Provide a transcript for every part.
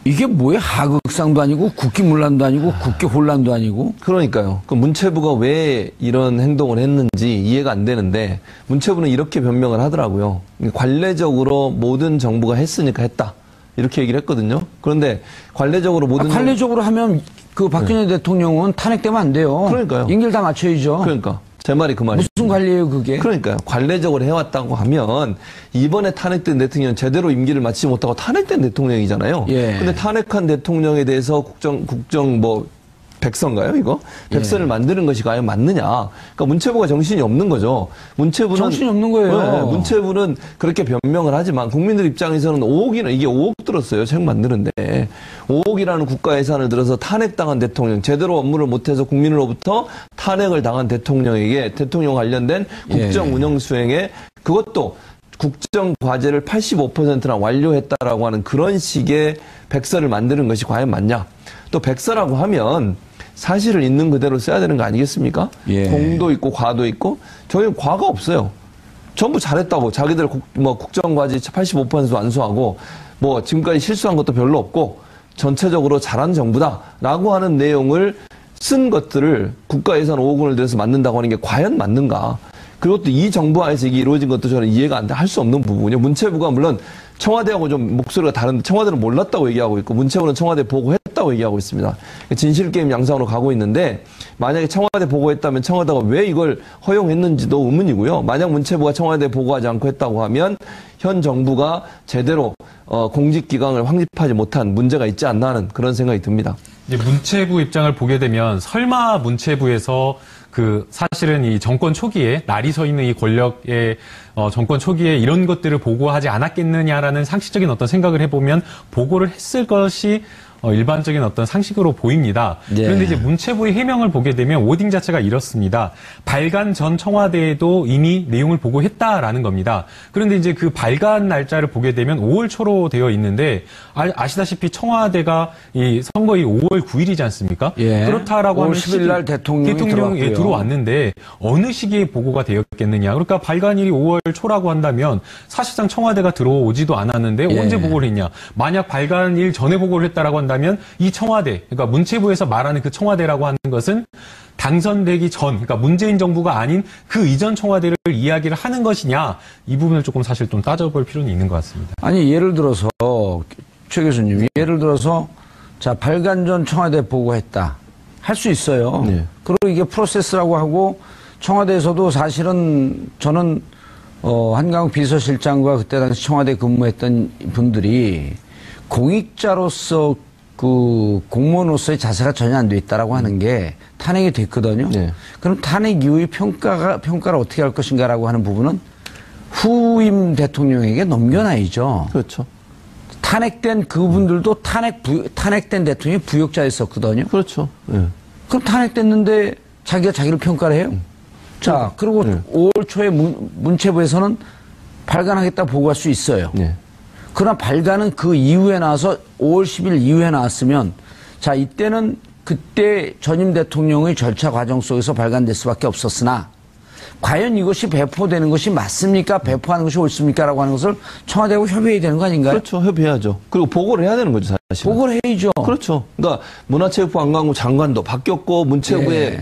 이게 뭐야? 하극상도 아니고 국기문란도 아니고 국기혼란도 아니고. 그러니까요. 그 문체부가 왜 이런 행동을 했는지 이해가 안 되는데 문체부는 이렇게 변명을 하더라고요. 관례적으로 모든 정부가 했으니까 했다. 이렇게 얘기를 했거든요. 그런데 관례적으로 모든 관례적으로 하면 그 박근혜 대통령은 탄핵되면 안 돼요. 그러니까요. 임기를 다 맞춰야죠. 그러니까 제 말이 그 말이에요. 무슨 관리예요 그게? 그러니까요. 관례적으로 해왔다고 하면 이번에 탄핵된 대통령은 제대로 임기를 마치지 못하고 탄핵된 대통령이잖아요. 예. 근데 탄핵한 대통령에 대해서 국정 백서인가요, 이거? 백서를 만드는 것이 과연 맞느냐. 그러니까 문체부가 정신이 없는 거죠. 문체부는. 정신이 없는 거예요. 네, 문체부는 그렇게 변명을 하지만 국민들 입장에서는 5억이나, 이게 5억 들었어요. 책 만드는데. 5억이라는 국가 예산을 들어서 탄핵당한 대통령, 제대로 업무를 못해서 국민으로부터 탄핵을 당한 대통령에게 대통령 관련된 국정 운영 수행에 그것도 국정 과제를 85%나 완료했다라고 하는 그런 식의 백서를 만드는 것이 과연 맞냐. 또 백서라고 하면 사실을 있는 그대로 써야 되는 거 아니겠습니까? 예. 공도 있고 과도 있고 저희는 과가 없어요. 전부 잘했다고 자기들 국정 과제 85% 완수하고 뭐 지금까지 실수한 것도 별로 없고 전체적으로 잘한 정부다라고 하는 내용을 쓴 것들을 국가 예산 5억 원을 들여서 만든다고 하는 게 과연 맞는가? 그리고 또 이 정부 안에서 이게 이루어진 것도 저는 이해가 안 돼. 할 수 없는 부분이요. 문체부가 물론 청와대하고 좀 목소리가 다른데 청와대는 몰랐다고 얘기하고 있고 문체부는 청와대 보고했다고 얘기하고 있습니다. 진실게임 양상으로 가고 있는데 만약에 청와대 보고했다면 청와대가 왜 이걸 허용했는지도 의문이고요. 만약 문체부가 청와대 보고하지 않고 했다고 하면 현 정부가 제대로 공직기강을 확립하지 못한 문제가 있지 않나 하는 그런 생각이 듭니다. 이제 문체부 입장을 보게 되면 설마 문체부에서 사실은 이 정권 초기에 날이 서 있는 이 권력의 정권 초기에 이런 것들을 보고하지 않았겠느냐라는 상식적인 어떤 생각을 해보면 보고를 했을 것이 일반적인 어떤 상식으로 보입니다. 네. 그런데 이제 문체부의 해명을 보게 되면 워딩 자체가 이렇습니다. 발간 전 청와대에도 이미 내용을 보고했다라는 겁니다. 그런데 이제 그 발간 날짜를 보게 되면 5월 초로 되어 있는데 아시다시피 청와대가 이 선거일이 5월 9일이지 않습니까? 예. 그렇다라고 하면 10일 날 대통령이 들어왔는데 어느 시기에 보고가 되었겠느냐. 그러니까 발간일이 5월 초라고 한다면 사실상 청와대가 들어오지도 않았는데 언제 보고를 했냐. 만약 발간일 전에 보고를 했다라고 한다면 이 청와대, 그러니까 문체부에서 말하는 그 청와대라고 하는 것은 당선되기 전, 그러니까 문재인 정부가 아닌 그 이전 청와대를 이야기를 하는 것이냐, 이 부분을 조금 사실 좀 따져볼 필요는 있는 것 같습니다. 아니 예를 들어서 최 교수님, 예를 들어서 자 발간 전 청와대 보고했다 할 수 있어요. 네. 그리고 이게 프로세스라고 하고 청와대에서도 사실은 저는 한강욱 비서실장과 그때 당시 청와대 근무했던 분들이 공익자로서 그 공무원으로서의 자세가 전혀 안 돼 있다라고 하는 게 탄핵이 됐거든요. 네. 그럼 탄핵 이후의 평가를 어떻게 할 것인가라고 하는 부분은 후임 대통령에게 넘겨놔야죠. 그렇죠. 탄핵된 그분들도 탄핵된 대통령이 부역자였었거든요. 그렇죠. 네. 그럼 탄핵됐는데 자기가 자기를 평가를 해요. 자, 그리고 5월 초에 문체부에서는 발간하겠다 보고할 수 있어요. 네. 그러나 발간은 그 이후에 나와서 5월 10일 이후에 나왔으면 자 이때는 그때 전임 대통령의 절차 과정 속에서 발간될 수밖에 없었으나 과연 이것이 배포되는 것이 맞습니까? 배포하는 것이 옳습니까? 라고 하는 것을 청와대하고 협의해야 되는 거 아닌가요? 그렇죠. 협의해야죠. 그리고 보고를 해야 되는 거죠, 사실. 보고를 해야죠. 그렇죠. 그러니까 문화체육부 관광부 장관도 바뀌었고 문체부의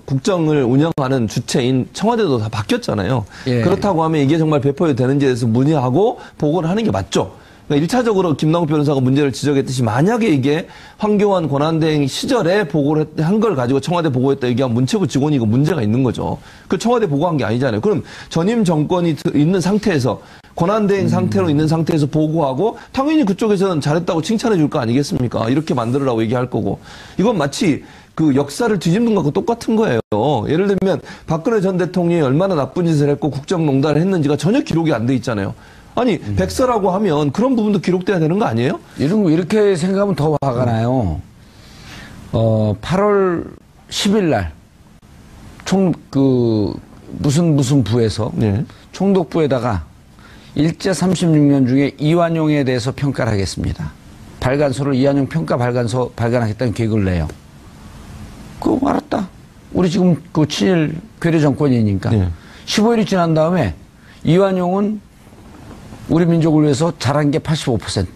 국정을 운영하는 주체인 청와대도 다 바뀌었잖아요. 그렇다고 하면 이게 정말 배포되는지에 대해서 문의하고 보고를 하는 게 맞죠. 그러니까 1차적으로 김남국 변호사가 문제를 지적했듯이 만약에 이게 황교안 권한대행 시절에 보고를 한 걸 가지고 청와대 보고했다 얘기하면 문체부 직원이 이거 문제가 있는 거죠. 그 청와대 보고한 게 아니잖아요. 그럼 전임 정권이 있는 상태에서 권한대행 상태로 있는 상태에서 보고하고 당연히 그쪽에서는 잘했다고 칭찬해 줄 거 아니겠습니까? 이렇게 만들으라고 얘기할 거고. 이건 마치 그 역사를 뒤집는 것과 똑같은 거예요. 예를 들면 박근혜 전 대통령이 얼마나 나쁜 짓을 했고 국정농단을 했는지가 전혀 기록이 안 돼 있잖아요. 아니 백서라고 하면 그런 부분도 기록돼야 되는 거 아니에요? 이렇게 생각하면 더 화가 나요. 8월 10일 날 무슨 부에서 총독부에다가 일제 36년 중에 이완용에 대해서 평가를 하겠습니다. 발간서를 이완용 평가 발간서 발간하겠다는 계획을 내요. 그거 알았다. 우리 지금 그 친일 괴뢰 정권이니까 15일이 지난 다음에 이완용은 우리 민족을 위해서 잘한 게 85%.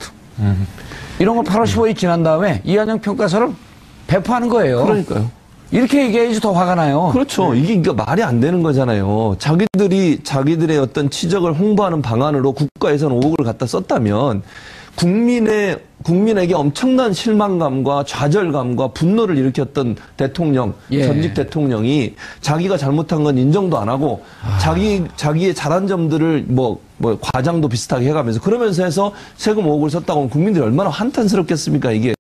이런 거 8월 15일 지난 다음에 이완용 평가서를 배포하는 거예요. 그러니까요. 이렇게 얘기해야지 더 화가 나요. 그렇죠. 이게 그러니까 말이 안 되는 거잖아요. 자기들의 어떤 치적을 홍보하는 방안으로 국가 예산 5억을 갖다 썼다면 국민에게 엄청난 실망감과 좌절감과 분노를 일으켰던 대통령, 예. 전직 대통령이 자기가 잘못한 건 인정도 안 하고 자기의 잘한 점들을 뭐 과장도 비슷하게 해가면서 그러면서 해서 세금 5억을 썼다고 하면 국민들이 얼마나 한탄스럽겠습니까, 이게.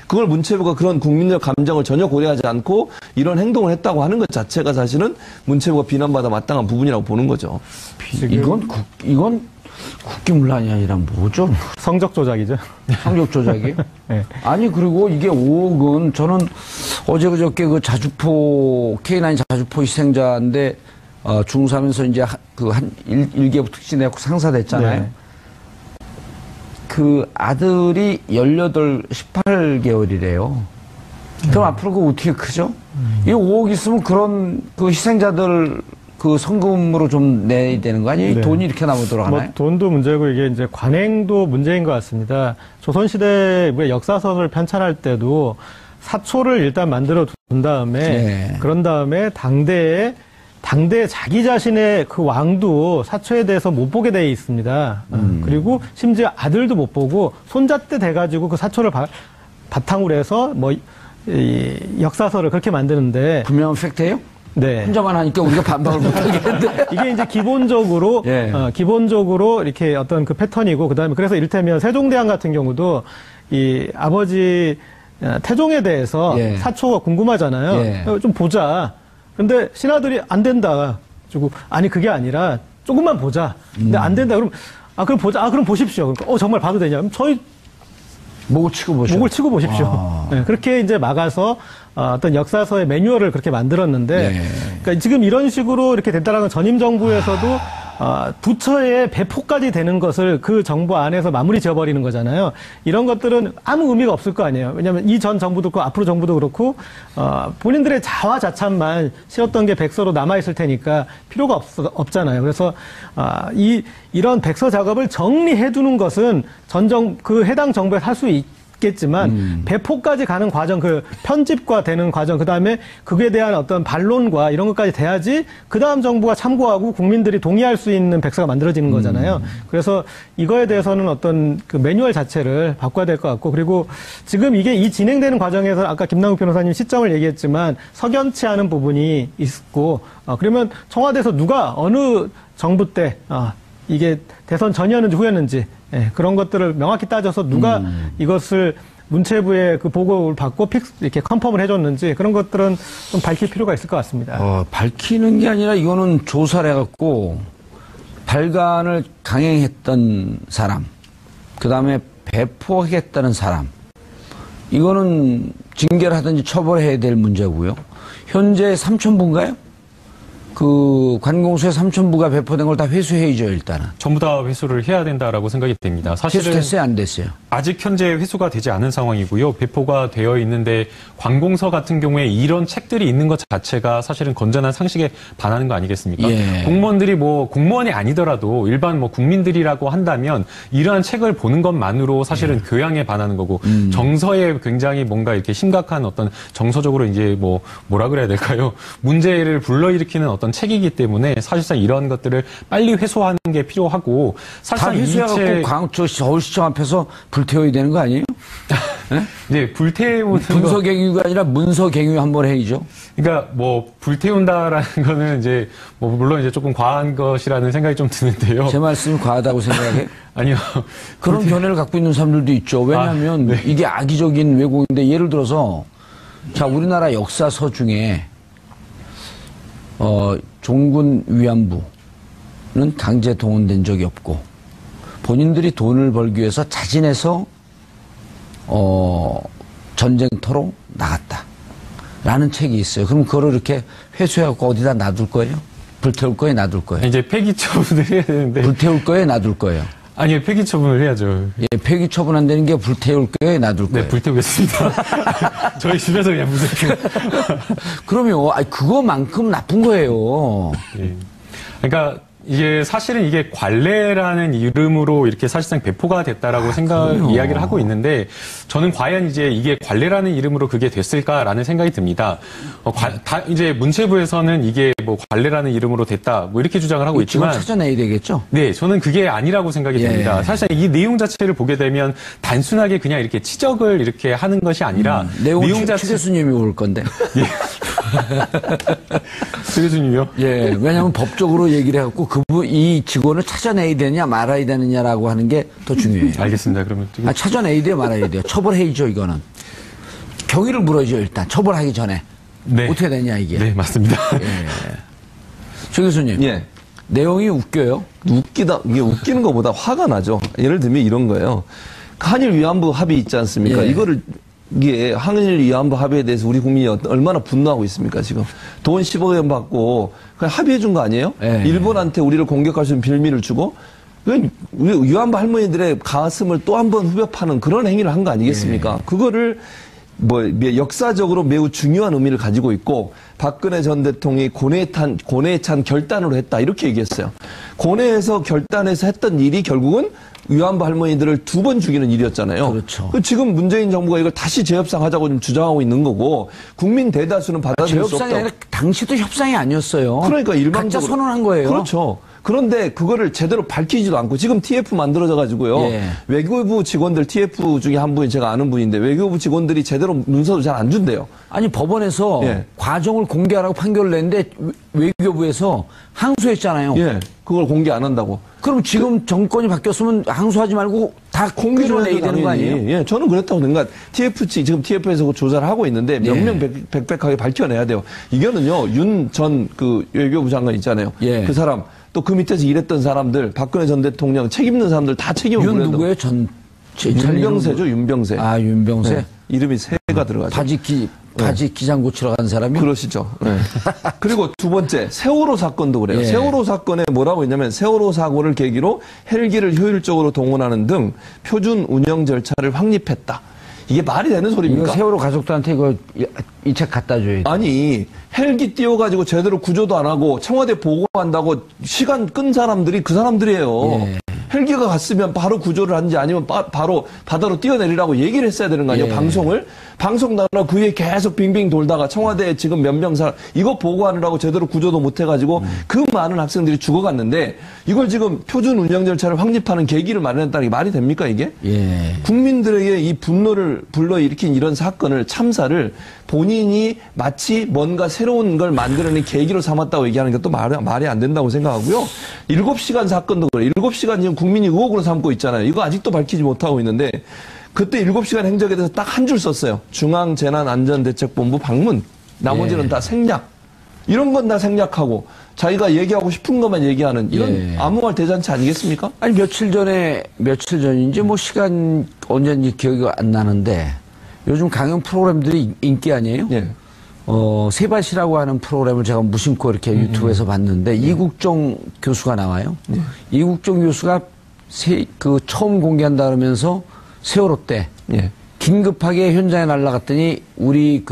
그걸 문체부가 그런 국민들 감정을 전혀 고려하지 않고 이런 행동을 했다고 하는 것 자체가 사실은 문체부가 비난받아 마땅한 부분이라고 보는 거죠. 이건 국기문란이 아니라 뭐죠? 성적 조작이죠. 성적 조작이에요? 네. 아니, 그리고 이게 5억은 저는 어제 그저께 그 자주포, K9 자주포 희생자인데, 중사면서 이제 한 1개부 특진해갖고 상사됐잖아요. 네. 그 아들이 18개월이래요. 그럼 앞으로 그거 어떻게 크죠? 이 5억 있으면 그런 그 희생자들 그 성금으로 좀 내야 되는 거 아니에요? 네. 돈이 이렇게 나오면 돌아가나요? 뭐 돈도 문제고 이게 이제 관행도 문제인 것 같습니다. 조선시대 역사서를 편찬할 때도 사초를 일단 만들어 둔 다음에 네. 그런 다음에 당대에 자기 자신의 그 왕도 사초에 대해서 못 보게 돼 있습니다. 그리고 심지어 아들도 못 보고 손자 때 돼가지고 그 사초를 바탕으로 해서 이 역사서를 그렇게 만드는데 분명한 팩트예요? 네. 혼자만 하니까 우리가 반박을 못 하겠는데. 이게 이제 기본적으로 예. 기본적으로 이렇게 어떤 그 패턴이고 그다음에 그래서 이를테면 세종대왕 같은 경우도 이 아버지 태종에 대해서 예. 사초가 궁금하잖아요. 예. 좀 보자. 근데 신하들이 안 된다. 그리고 아니 그게 아니라 조금만 보자. 근데 안 된다. 그럼 그럼 보자. 그럼 보십시오. 그러니까 정말 봐도 되냐? 그럼 저희 목을 치고 보십시오. 목을 치고 보십시오. 네, 그렇게 이제 막아서 어떤 역사서의 매뉴얼을 그렇게 만들었는데, 그러니까 지금 이런 식으로 이렇게 됐다라는 건 전임 정부에서도 부처의 배포까지 되는 것을 그 정부 안에서 마무리 지어버리는 거잖아요. 이런 것들은 아무 의미가 없을 거 아니에요. 왜냐하면 이 전 정부도 그렇고 앞으로 정부도 그렇고 본인들의 자화자찬만 실었던 게 백서로 남아있을 테니까 필요가 없잖아요. 그래서 이런 백서 작업을 정리해두는 것은 그 해당 정부에서 할 수 있겠지만 배포까지 가는 과정, 그 편집과 되는 과정, 그 다음에 그에 대한 어떤 반론과 이런 것까지 돼야지 그 다음 정부가 참고하고 국민들이 동의할 수 있는 백서가 만들어지는 거잖아요. 그래서 이거에 대해서는 어떤 그 매뉴얼 자체를 바꿔야 될 것 같고, 그리고 지금 이 진행되는 과정에서 아까 김남국 변호사님 시점을 얘기했지만 석연치 않은 부분이 있고, 그러면 청와대에서 누가 어느 정부 때 이게 대선 전이었는지 후였는지 그런 것들을 명확히 따져서 누가 이것을 문체부의 그 보고를 받고 이렇게 컨펌을 해줬는지 그런 것들은 좀 밝힐 필요가 있을 것 같습니다. 밝히는 게 아니라 이거는 조사를 해갖고 발간을 강행했던 사람, 그 다음에 배포하겠다는 사람, 이거는 징계를 하든지 처벌해야 될 문제고요. 현재 3,000부인가요? 그 관공서에 3,000부가 배포된 걸 다 회수해야죠, 일단은. 전부 다 회수를 해야 된다라고 생각이 됩니다. 사실은 회수됐어요, 안 됐어요? 아직 현재 회수가 되지 않은 상황이고요. 배포가 되어 있는데 관공서 같은 경우에 이런 책들이 있는 것 자체가 사실은 건전한 상식에 반하는 거 아니겠습니까? 예. 공무원들이 공무원이 아니더라도 일반 국민들이라고 한다면 이러한 책을 보는 것만으로 사실은 교양에 반하는 거고 정서에 굉장히 뭔가 이렇게 심각한 어떤 정서적으로 이제 뭐라 그래야 될까요? 문제를 불러일으키는 어떤 책이기 때문에 사실상 이런 것들을 빨리 회수하는 게 필요하고 사실상 다 회수해갖고 서울시청 앞에서 불태워야 되는 거 아니에요? 네? 네, 불태우는 분서갱유가 아니라 문서갱유 한번 해야죠. 그러니까 불태운다라는 거는 이제 물론 이제 조금 과한 것이라는 생각이 좀 드는데요. 제 말씀이 과하다고 생각해? 아니요. 그런 견해를 갖고 있는 사람들도 있죠. 왜냐하면 네. 이게 악의적인 왜곡인데 예를 들어서 자 우리나라 역사서 중에 종군 위안부는 강제 동원된 적이 없고 본인들이 돈을 벌기 위해서 자진해서 전쟁터로 나갔다라는 책이 있어요. 그럼 그거를 이렇게 회수해갖고 어디다 놔둘 거예요? 불태울 거예요? 놔둘 거예요? 이제 폐기 처분을 해야 되는데. 불태울 거예요? 놔둘 거예요? 아니요, 폐기 처분을 해야죠. 예, 폐기 처분 안 되는 게 불태울 거예요? 놔둘 거예요? 네, 불태우겠습니다. 저희 집에서 그냥 무섭게. 그러면 그거만큼 나쁜 거예요. 예. 그러니까 이게 사실은 이게 관례라는 이름으로 이렇게 사실상 배포가 됐다라고 이야기를 하고 있는데 저는 과연 이제 이게 관례라는 이름으로 그게 됐을까라는 생각이 듭니다. 이제 문체부에서는 이게 뭐 관례라는 이름으로 됐다 뭐 이렇게 주장을 하고 있지만 찾아내야 되겠죠. 네, 저는 그게 아니라고 생각이 됩니다. 사실상 이 내용 자체를 보게 되면 단순하게 그냥 이렇게 치적을 이렇게 하는 것이 아니라 내용 자체 교수님이 올 건데. 최 교수님이요? 예, 왜냐하면 법적으로 얘기를 해갖고 이 직원을 찾아내야 되느냐 말아야 되느냐라고 하는 게 더 중요해요. 알겠습니다. 그러면 찾아내야 돼요, 말아야 돼요. 처벌해야죠, 이거는. 경위를 물어야죠, 일단. 처벌하기 전에. 네. 어떻게 되냐, 이게. 네, 맞습니다. 예. 최 교수님. 예. 내용이 웃겨요? 이게 웃기는 것보다 화가 나죠. 예를 들면 이런 거예요. 한일 위안부 합의 있지 않습니까? 이게 한일 위안부 합의에 대해서 우리 국민이 얼마나 분노하고 있습니까, 지금. 돈 10억 원 받고 그냥 합의해 준 거 아니에요? 일본한테 우리를 공격할 수 있는 빌미를 주고 우리 위안부 할머니들의 가슴을 또 한 번 후벼 파는 그런 행위를 한 거 아니겠습니까? 그거를 역사적으로 매우 중요한 의미를 가지고 있고 박근혜 전 대통령이 고뇌에 찬 결단으로 했다 이렇게 얘기했어요. 고뇌에서 결단해서 했던 일이 결국은 위안부 할머니들을 2번 죽이는 일이었잖아요. 그렇죠. 지금 문재인 정부가 이걸 다시 재협상하자고 좀 주장하고 있는 거고 국민 대다수는 받아들일 수 없다. 재협상이 아니라 당시도 협상이 아니었어요. 그러니까 일방적으로 각자 선언한 거예요. 그렇죠. 그런데 그거를 제대로 밝히지도 않고 지금 TF 만들어져 가지고요. 외교부 직원들 TF 중에 한 분이 제가 아는 분인데 외교부 직원들이 제대로 문서도 잘 안 준대요. 아니 법원에서 과정을 공개하라고 판결을 냈는데 외교부에서 항소했잖아요. 그걸 공개 안 한다고. 그럼 지금 정권이 바뀌었으면 항소하지 말고 다 공개를 내야 되는 거 아니에요? 저는 그랬다고 생각. 지금 TF에서 조사를 하고 있는데 명명백백하게 밝혀내야 돼요. 이거는요 윤 전 그 외교부 장관 있잖아요. 그 사람 또 그 밑에서 일했던 사람들 박근혜 전 대통령 책 입는 사람들 다 책임을 물어야 돼요. 누구예요? 윤병세죠, 윤병세. 아, 윤병세? 이름이 세가 들어가죠. 바지 기장 고치러 간 사람이? 그러시죠. 그리고 두 번째, 세월호 사건도 그래요. 세월호 사건에 뭐라고 했냐면 세월호 사고를 계기로 헬기를 효율적으로 동원하는 등 표준 운영 절차를 확립했다. 이게 말이 되는 소리입니까? 이거 세월호 가족들한테 이 책 갖다 줘야 돼. 아니, 헬기 띄워가지고 제대로 구조도 안 하고 청와대 보고한다고 시간 끈 사람들이 그 사람들이에요. 헬기가 갔으면 바로 구조를 하는지 아니면 바로 바다로 뛰어내리라고 얘기를 했어야 되는 거 아니에요? 방송 나라 그 위에 계속 빙빙 돌다가 청와대에 지금 몇 명 이거 보고하느라고 제대로 구조도 못 해가지고 그 많은 학생들이 죽어갔는데 이걸 지금 표준 운영 절차를 확립하는 계기를 마련했다는 게 말이 됩니까 이게? 국민들에게 이 분노를 불러일으킨 이런 사건을 참사를 본인이 마치 뭔가 새로운 걸 만들어낸 계기로 삼았다고 얘기하는 게 또 말이 안 된다고 생각하고요. 7시간 사건도 그래요. 7시간 지금 국민이 의혹으로 삼고 있잖아요. 이거 아직도 밝히지 못하고 있는데 그때 7시간 행적에 대해서 딱 한 줄 썼어요. 중앙재난안전대책본부 방문. 나머지는 다 생략. 이런 건 다 생략하고 자기가 얘기하고 싶은 것만 얘기하는 이런 아무 말 대잔치 아니겠습니까? 아니 며칠 전인지 뭐 시간 언제인지 기억이 안 나는데 요즘 강연 프로그램들이 인기 아니에요? 세바시라고 하는 프로그램을 제가 무심코 이렇게 유튜브에서 봤는데 이국종 교수가 나와요. 이국종 교수가 처음 공개한다 그러면서 세월호 때 긴급하게 현장에 날아갔더니 우리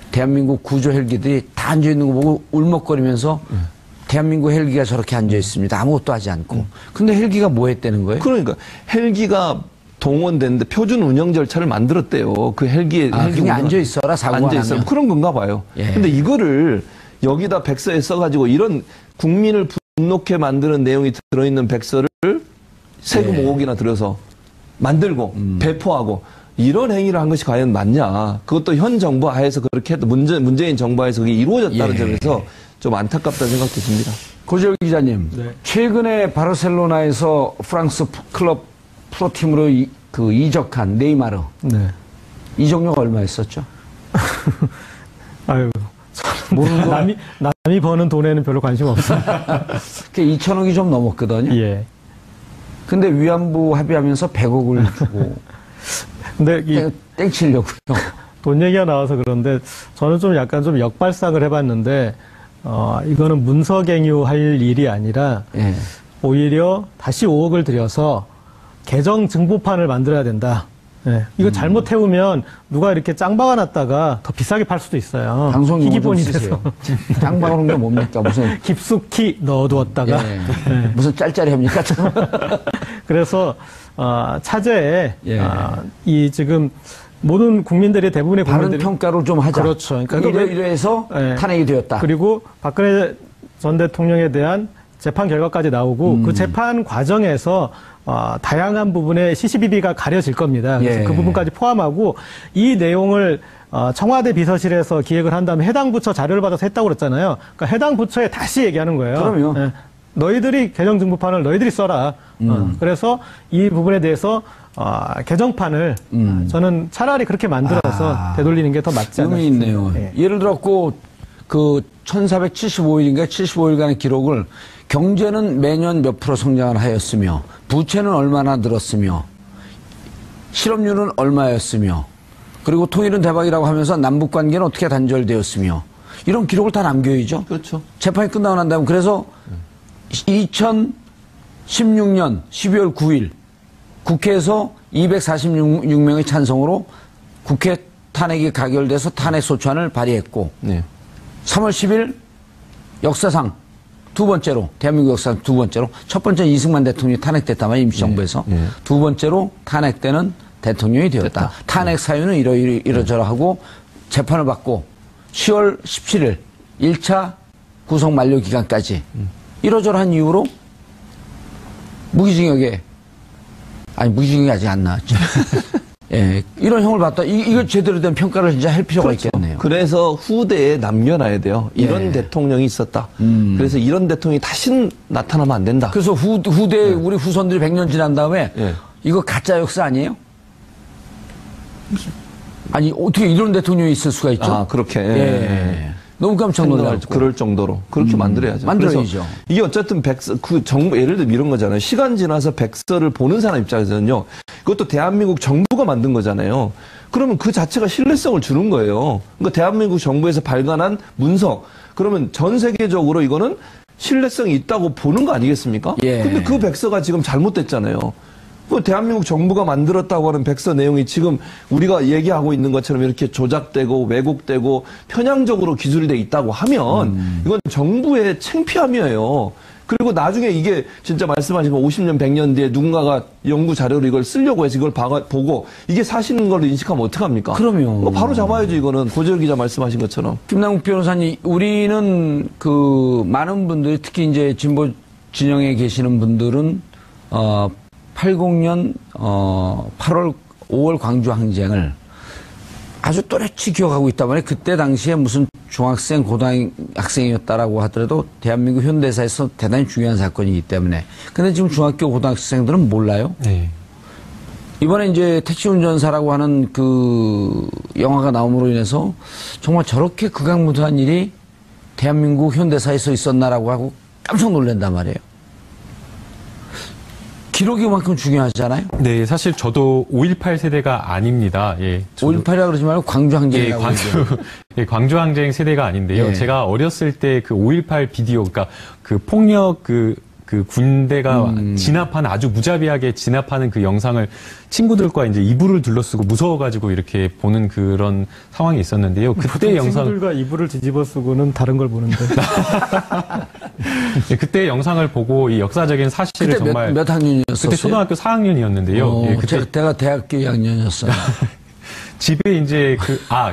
대한민국 구조 헬기들이 다 앉아 있는 거 보고 울먹거리면서 대한민국 헬기가 저렇게 앉아 있습니다. 아무것도 하지 않고. 근데 헬기가 뭐 했다는 거예요? 그러니까 헬기가 동원됐는데 표준 운영 절차를 만들었대요. 그 헬기에 그냥 앉아 있어라 사고가 앉아 있어. 그런 건가 봐요. 근데 이거를 여기다 백서에 써가지고 이런 국민을 분노케 만드는 내용이 들어있는 백서를 세금 5억이나 들여서 만들고 배포하고 이런 행위를 한 것이 과연 맞냐? 그것도 현 정부 하에서 그렇게 해도 문재인 정부 하에서 그게 이루어졌다는 점에서 좀 안타깝다는 생각도 듭니다. 고재열 기자님, 최근에 바르셀로나에서 프랑스 클럽 프로팀으로 이적한 네이마르. 이적료가 얼마였었죠? 아유, 남이 버는 돈에는 별로 관심 없어요. 그게 2천억이 좀 넘었거든요. 근데 위안부 합의하면서 100억을 주고. 근데 땡치려고요. 돈 얘기가 나와서 그런데 저는 좀 약간 좀 역발상을 해봤는데 이거는 문서갱유할 일이 아니라 오히려 다시 5억을 들여서 개정 증보판을 만들어야 된다. 네. 이거 잘못 태우면 누가 이렇게 짱박아 놨다가 더 비싸게 팔 수도 있어요. 방송 용어 좀 희귀본이 쓰세요. 돼서. 짱박아 놓은 게 뭡니까? 무슨 깊숙이 넣어두었다가. 예. 무슨 짤짤이합니까? 그래서 차제에 예. 이 지금 모든 국민들이 대부분의 다른 국민들이 평가를 좀 하자. 그렇죠. 그러니까 이래서 예. 탄핵이 되었다. 그리고 박근혜 전 대통령에 대한 재판 결과까지 나오고 그 재판 과정에서 다양한 부분에 시시비비가 가려질 겁니다. 그래서 예. 그 부분까지 포함하고 이 내용을 청와대 비서실에서 기획을 한 다음에 해당 부처 자료를 받아서 했다고 그랬잖아요. 그러니까 해당 부처에 다시 얘기하는 거예요. 그럼요. 예. 너희들이 개정증부판을 너희들이 써라. 그래서 이 부분에 대해서 개정판을 저는 차라리 그렇게 만들어서 되돌리는 게 더 맞지 않을까 의미 있네요. 예. 예를 들었고 그 1475일인가 75일간의 기록을 경제는 매년 몇 프로 성장을 하였으며 부채는 얼마나 늘었으며 실업률은 얼마였으며 그리고 통일은 대박이라고 하면서 남북 관계는 어떻게 단절되었으며 이런 기록을 다 남겨야죠. 그렇죠. 재판이 끝나고 난 다음 그래서 2016년 12월 9일 국회에서 246명의 찬성으로 국회 탄핵이 가결돼서 탄핵 소추안을 발의했고 네. 3월 10일 역사상 두 번째로 대한민국 역사상 두 번째로 첫 번째는 이승만 대통령이 탄핵됐다만 임시정부에서 네. 두 번째로 탄핵되는 대통령이 되었다. 됐다. 탄핵 사유는 이러저러하고 재판을 받고 10월 17일 1차 구속 만료 기간까지 이러저러한 이유로 무기징역이 아직 안 나왔죠. 예, 이런 형을 받다. 이거 제대로 된 평가를 진짜 할 필요가 그렇죠. 있겠네요. 그래서 후대에 남겨놔야 돼요. 이런 예. 대통령이 있었다. 그래서 이런 대통령이 다시는 나타나면 안 된다. 그래서 후대 우리 후손들이 100년 지난 다음에 예. 이거 가짜 역사 아니에요? 아니 어떻게 이런 대통령이 있을 수가 있죠? 아, 그렇게. 예. 너무 깜짝 놀랐고. 그럴 정도로 그렇게 만들어야죠. 만들어야죠. 그래서 이게 어쨌든 그 정부 예를 들면 이런 거잖아요. 시간 지나서 백서를 보는 사람 입장에서는요. 그것도 대한민국 정부가 만든 거잖아요. 그러면 그 자체가 신뢰성을 주는 거예요. 그러니까 대한민국 정부에서 발간한 문서. 그러면 전 세계적으로 이거는 신뢰성이 있다고 보는 거 아니겠습니까? 예. 근데 그 백서가 지금 잘못됐잖아요. 그 대한민국 정부가 만들었다고 하는 백서 내용이 지금 우리가 얘기하고 있는 것처럼 이렇게 조작되고 왜곡되고 편향적으로 기술돼 있다고 하면 이건 정부의 창피함이에요. 그리고 나중에 이게 진짜 말씀하신 거 50년, 100년 뒤에 누군가가 연구 자료로 이걸 쓰려고 해서 이걸 보고 이게 사실인 걸 인식하면 어떡합니까? 그럼요. 바로 잡아야죠, 이거는. 고재열 기자 말씀하신 것처럼. 김남국 변호사님, 우리는 그 많은 분들이 특히 이제 진보 진영에 계시는 분들은 80년 8월 5월 광주 항쟁을 아주 또렷이 기억하고 있단 말이에요. 그때 당시에 무슨 중학생, 고등학생이었다라고 하더라도 대한민국 현대사에서 대단히 중요한 사건이기 때문에. 근데 지금 중학교, 고등학생들은 몰라요. 네. 이번에 이제 택시 운전사라고 하는 그 영화가 나옴으로 인해서 정말 저렇게 극악무도한 일이 대한민국 현대사에서 있었나라고 하고 깜짝 놀란단 말이에요. 기록이 그만큼 중요하잖아요. 네, 사실 저도 5.18 세대가 아닙니다. 예. 5.18이라고 그러지 말고 광주항쟁이라고. 예, 광주항쟁 세대가 아닌데요. 예. 제가 어렸을 때 그 5.18 비디오, 그러니까 그 폭력 그 군대가 아주 무자비하게 진압하는 그 영상을 친구들과 이제 이불을 둘러쓰고 무서워가지고 이렇게 보는 그런 상황이 있었는데요. 그때 영상. 친구들과 이불을 뒤집어 쓰고는 다른 걸 보는데. 예, 그때 영상을 보고 이 역사적인 사실을 그때 정말. 몇 학년이었어요? 그때 초등학교 4학년이었는데요. 예, 그때 제가 대학교 2학년이었어요. 집에 이제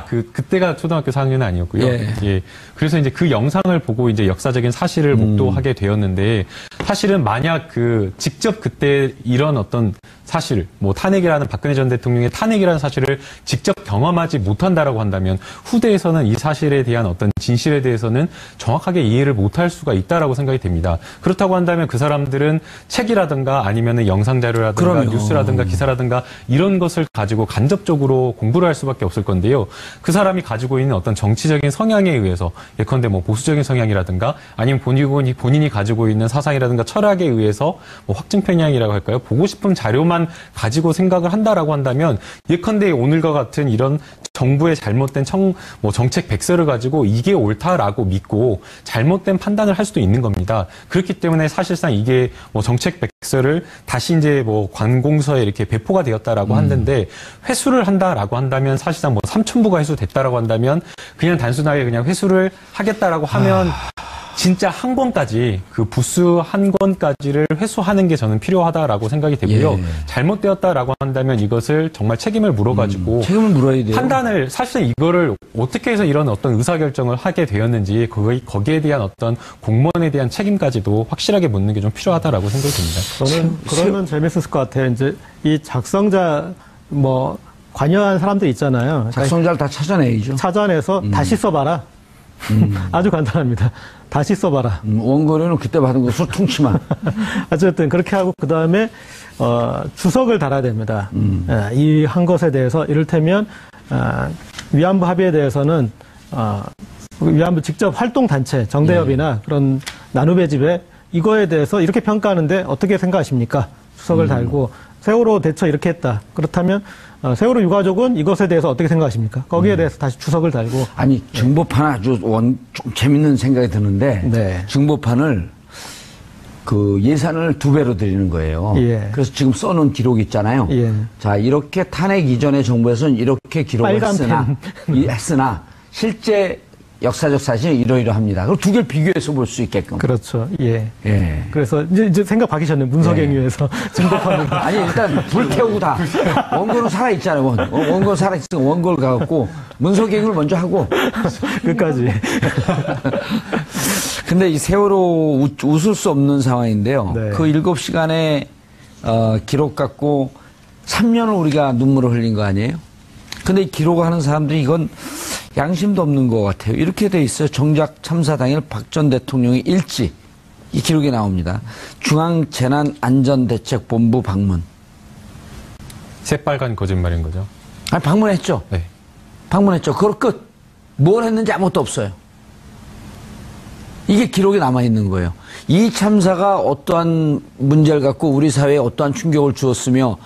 그때가 초등학교 4학년은 아니었고요. 예. 그래서 이제 그 영상을 보고 이제 역사적인 사실을 목도하게 되었는데 사실은 만약 직접 그때 이런 어떤 사실, 탄핵이라는 박근혜 전 대통령의 탄핵이라는 사실을 직접 경험하지 못한다라고 한다면 후대에서는 이 사실에 대한 어떤 진실에 대해서는 정확하게 이해를 못할 수가 있다라고 생각이 됩니다. 그렇다고 한다면 그 사람들은 책이라든가 아니면은 영상 자료라든가 그럼요. 뉴스라든가 기사라든가 이런 것을 가지고 간접적으로 공부를 할 수밖에 없을 건데요. 그 사람이 가지고 있는 어떤 정치적인 성향에 의해서 예컨대 보수적인 성향이라든가 아니면 본인이 가지고 있는 사상이라든가 원칙이라든가 철학에 의해서 뭐 확증 편향이라고 할까요? 보고 싶은 자료만 가지고 생각을 한다라고 한다면 예컨대 오늘과 같은 이런 정부의 잘못된 정책 백서를 가지고 이게 옳다라고 믿고 잘못된 판단을 할 수도 있는 겁니다. 그렇기 때문에 사실상 이게 뭐 정책 백서를 다시 이제 뭐 관공서에 이렇게 배포가 되었다라고 하는데 회수를 한다라고 한다면 사실상 뭐 삼천부가 회수됐다라고 한다면 그냥 단순하게 그냥 회수를 하겠다라고 하면 진짜 한 권까지 그 부수 한 권까지를 회수하는 게 저는 필요하다라고 생각이 되고요. 잘못되었다라고 한다면 이것을 정말 책임을 물어가지고 책임을 물어야 돼요. 판단을 사실상 이거를 어떻게 해서 이런 어떤 의사결정을 하게 되었는지 거기에 대한 어떤 공무원에 대한 책임까지도 확실하게 묻는 게 좀 필요하다라고 생각이 듭니다. 저는 그러면 재밌을 것 같아요. 이제 이 작성자 뭐 관여한 사람들 있잖아요. 작성자를 다 찾아내야죠. 찾아내서 다시 써봐라. 아주 간단합니다. 다시 써봐라. 원고료는 그때 받은 거 수퉁치만. 어쨌든 그렇게 하고 그 다음에 주석을 달아야 됩니다. 이 한 것에 대해서 이를테면 위안부 합의에 대해서는 위안부 직접 활동 단체 정대협이나 그런 나누베 집에 이거에 대해서 이렇게 평가하는데 어떻게 생각하십니까? 주석을 달고 세월호 대처 이렇게 했다. 그렇다면 세월호 유가족은 이것에 대해서 어떻게 생각하십니까? 거기에 대해서 다시 주석을 달고. 아니 증보판 아주 좀 재밌는 생각이 드는데 네. 증보판을 그 예산을 2배로 드리는 거예요. 예. 그래서 지금 써놓은 기록이 있잖아요. 예. 자 이렇게 탄핵 이전의 정부에서는 이렇게 기록을 했으나 실제 역사적 사실은 이러이러합니다. 그럼 두 개를 비교해서 볼 수 있게끔. 그렇죠. 예. 예. 그래서 이제 생각 바뀌셨네요. 문석행위에서 증거판으로. 아니 일단 불태우고 다 원고는 살아 있잖아요. 원고 살아 있으면 원고를 가갖고 문서개혁을 먼저 하고 끝까지. 근데 이 세월호 웃을 수 없는 상황인데요. 네. 그 7시간의 기록 갖고 3년을 우리가 눈물을 흘린 거 아니에요? 근데 이 기록하는 사람들이 이건 양심도 없는 것 같아요. 이렇게 돼 있어요. 정작 참사 당일 박 전 대통령의 일지. 이 기록이 나옵니다. 중앙재난안전대책본부 방문. 새빨간 거짓말인 거죠. 아니, 방문했죠. 네. 방문했죠. 그걸 끝. 뭘 했는지 아무것도 없어요. 이게 기록에 남아있는 거예요. 이 참사가 어떠한 문제를 갖고 우리 사회에 어떠한 충격을 주었으며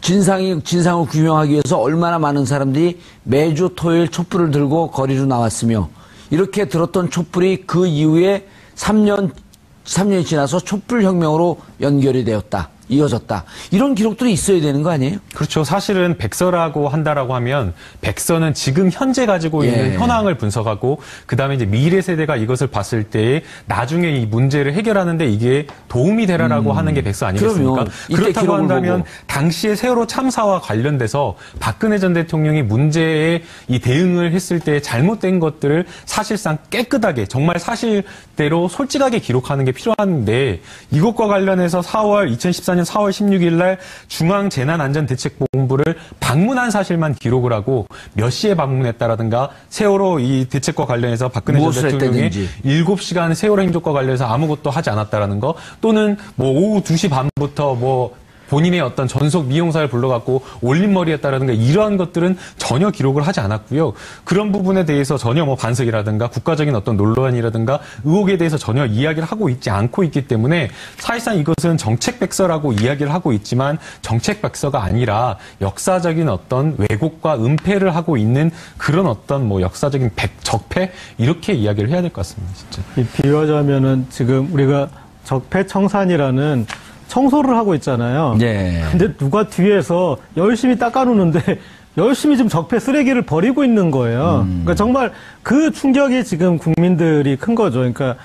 진상을 규명하기 위해서 얼마나 많은 사람들이 매주 토요일 촛불을 들고 거리로 나왔으며 이렇게 들었던 촛불이 그 이후에 3년이 지나서 촛불혁명으로 연결이 되었다. 이어졌다. 이런 기록들이 있어야 되는 거 아니에요? 그렇죠. 사실은 백서라고 한다라고 하면 백서는 지금 현재 가지고 있는 현황을 분석하고 그다음에 이제 미래 세대가 이것을 봤을 때 나중에 이 문제를 해결하는데 이게 도움이 되라라고 하는 게 백서 아니겠습니까? 그렇다고 한다면 보고. 당시에 세월호 참사와 관련돼서 박근혜 전 대통령이 문제에 이 대응을 했을 때 잘못된 것들을 사실상 깨끗하게 정말 사실대로 솔직하게 기록하는 게 필요한데 이것과 관련해서 2014년 4월 16일 날 중앙재난안전대책본부를 방문한 사실만 기록을 하고 몇 시에 방문했다라든가 세월호 이 대책과 관련해서 박근혜 전 대통령이 7시간 세월호 행적과 관련해서 아무것도 하지 않았다라는 거 또는 뭐 오후 2시 반부터 뭐 본인의 어떤 전속 미용사를 불러갖고 올림머리했다라든가 이러한 것들은 전혀 기록을 하지 않았고요. 그런 부분에 대해서 전혀 뭐 반성이라든가 국가적인 어떤 논란이라든가 의혹에 대해서 전혀 이야기를 하고 있지 않고 있기 때문에 사실상 이것은 정책백서라고 이야기를 하고 있지만 정책백서가 아니라 역사적인 어떤 왜곡과 은폐를 하고 있는 그런 어떤 뭐 역사적인 적폐 이렇게 이야기를 해야 될 것 같습니다. 진짜. 비유하자면은 지금 우리가 적폐청산이라는 청소를 하고 있잖아요. 네. 근데 누가 뒤에서 열심히 닦아놓는데 열심히 지금 적폐 쓰레기를 버리고 있는 거예요. 그러니까 정말 그 충격이 지금 국민들이 큰 거죠. 그러니까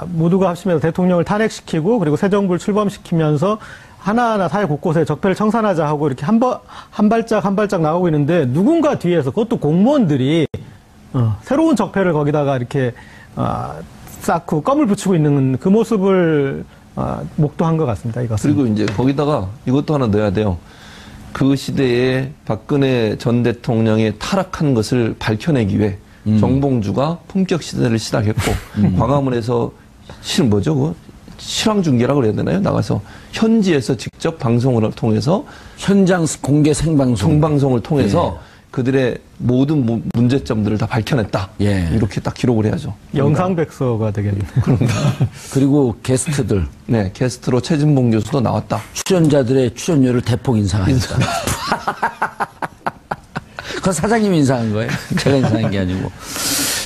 모두가 합심해서 대통령을 탄핵시키고 그리고 새 정부를 출범시키면서 하나하나 사회 곳곳에 적폐를 청산하자 하고 이렇게 한 발짝 한 발짝 나가고 있는데 누군가 뒤에서 그것도 공무원들이 새로운 적폐를 거기다가 이렇게 쌓고 껌을 붙이고 있는 그 모습을 목도한 것 같습니다. 이것은. 그리고 이제 거기다가 이것도 하나 넣어야 돼요. 그 시대에 박근혜 전 대통령의 타락한 것을 밝혀내기 위해 정봉주가 품격 시대를 시작했고 광화문에서 실황 중계라고 그래야 되나요? 나가서 현지에서 직접 방송을 통해서 현장 공개 생방송을 통해서 그들의 모든 문제점들을 다 밝혀냈다. 예. 이렇게 딱 기록을 해야죠. 영상백서가 되겠네요. 그리고 게스트들. 네, 게스트로 최진봉 교수도 나왔다. 출연자들의 출연료를 대폭 인상하였다. 그건 사장님이 인상한 거예요. 제가 인상한 게 아니고.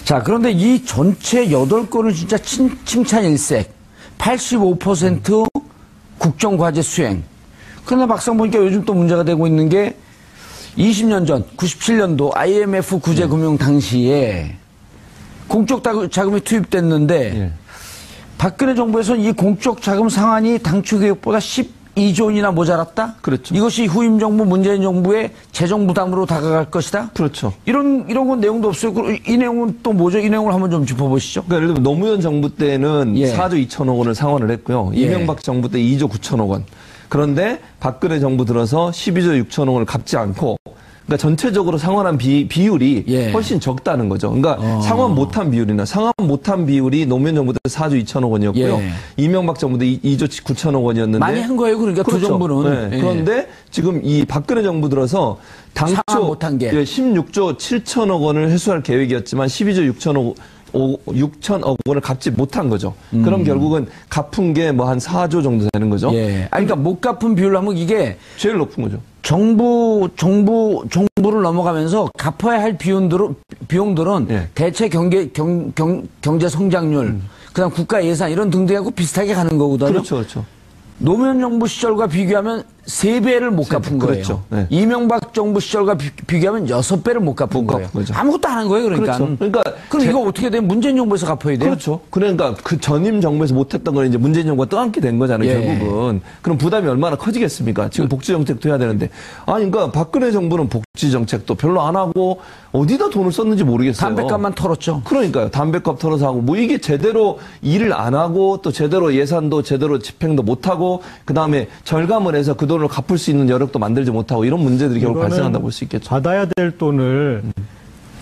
자, 그런데 이 전체 8건은 진짜 칭찬일색. 85% 국정과제 수행. 그러나 막상 보니까 요즘 또 문제가 되고 있는 게 20년 전 97년도 IMF 구제금융 당시에 공적 자금이 투입됐는데 예. 박근혜 정부에서는 이 공적 자금 상한이 당초 계획보다 12조 원이나 모자랐다? 그렇죠. 이것이 후임 정부 문재인 정부의 재정 부담으로 다가갈 것이다? 그렇죠. 이런 건 내용도 없어요. 이 내용은 또 뭐죠? 이 내용을 한번 좀 짚어보시죠. 그러니까 예를 들면 노무현 정부 때는 예. 4조 2천억 원을 상환을 했고요. 예. 이명박 정부 때 2조 9천억 원. 그런데 박근혜 정부 들어서 12조 6천억 원을 갚지 않고 그러니까 전체적으로 상환한 비율이 예. 훨씬 적다는 거죠. 그러니까 상환 못한 비율이나 상환 못한 비율이 노무현 정부 때 4조 2천억 원이었고요. 예. 이명박 정부 때 2조 9천억 원이었는데 많이 한 거예요. 그러니까 두 그렇죠. 정부는. 네. 예. 그런데 지금 이 박근혜 정부 들어서 당초 상환 못한 게. 16조 7천억 원을 회수할 계획이었지만 12조 6천억 원을 갚지 못한 거죠. 그럼 결국은 갚은 게 뭐 한 4조 정도 되는 거죠. 예. 아니, 그러니까 못 갚은 비율로 하면 이게 제일 높은 거죠. 정부를 넘어가면서 갚아야 할 비용들은 예. 대체 경제 성장률, 그다음 국가 예산 이런 등등하고 비슷하게 가는 거거든요. 그렇죠, 그렇죠. 노무현 정부 시절과 비교하면 3배를 못 갚은 거예요. 그렇죠. 네. 이명박 정부 시절과 비교하면 6배를 못 갚은 거예요. 거죠. 아무것도 안 한 거예요, 그러니까. 그렇죠. 그러니까 그럼 이거 어떻게 돼? 문재인 정부에서 갚아야 돼요? 그렇죠. 그러니까 그 전임 정부에서 못했던 걸 이제 문재인 정부가 떠안게 된 거잖아요, 예. 결국은. 그럼 부담이 얼마나 커지겠습니까? 지금 복지 정책도 해야 되는데. 아니, 그러니까 박근혜 정부는 복지 정책도 별로 안 하고 어디다 돈을 썼는지 모르겠어요. 담배값만 털었죠. 그러니까요. 담배값 털어서 하고 뭐 이게 제대로 일을 안 하고 또 제대로 예산도 제대로 집행도 못 하고 그다음에 절감을 해서 그 돈을 갚을 수 있는 여력도 만들지 못하고 이런 문제들이 결국 발생한다고 볼 수 있겠죠. 받아야 될 돈을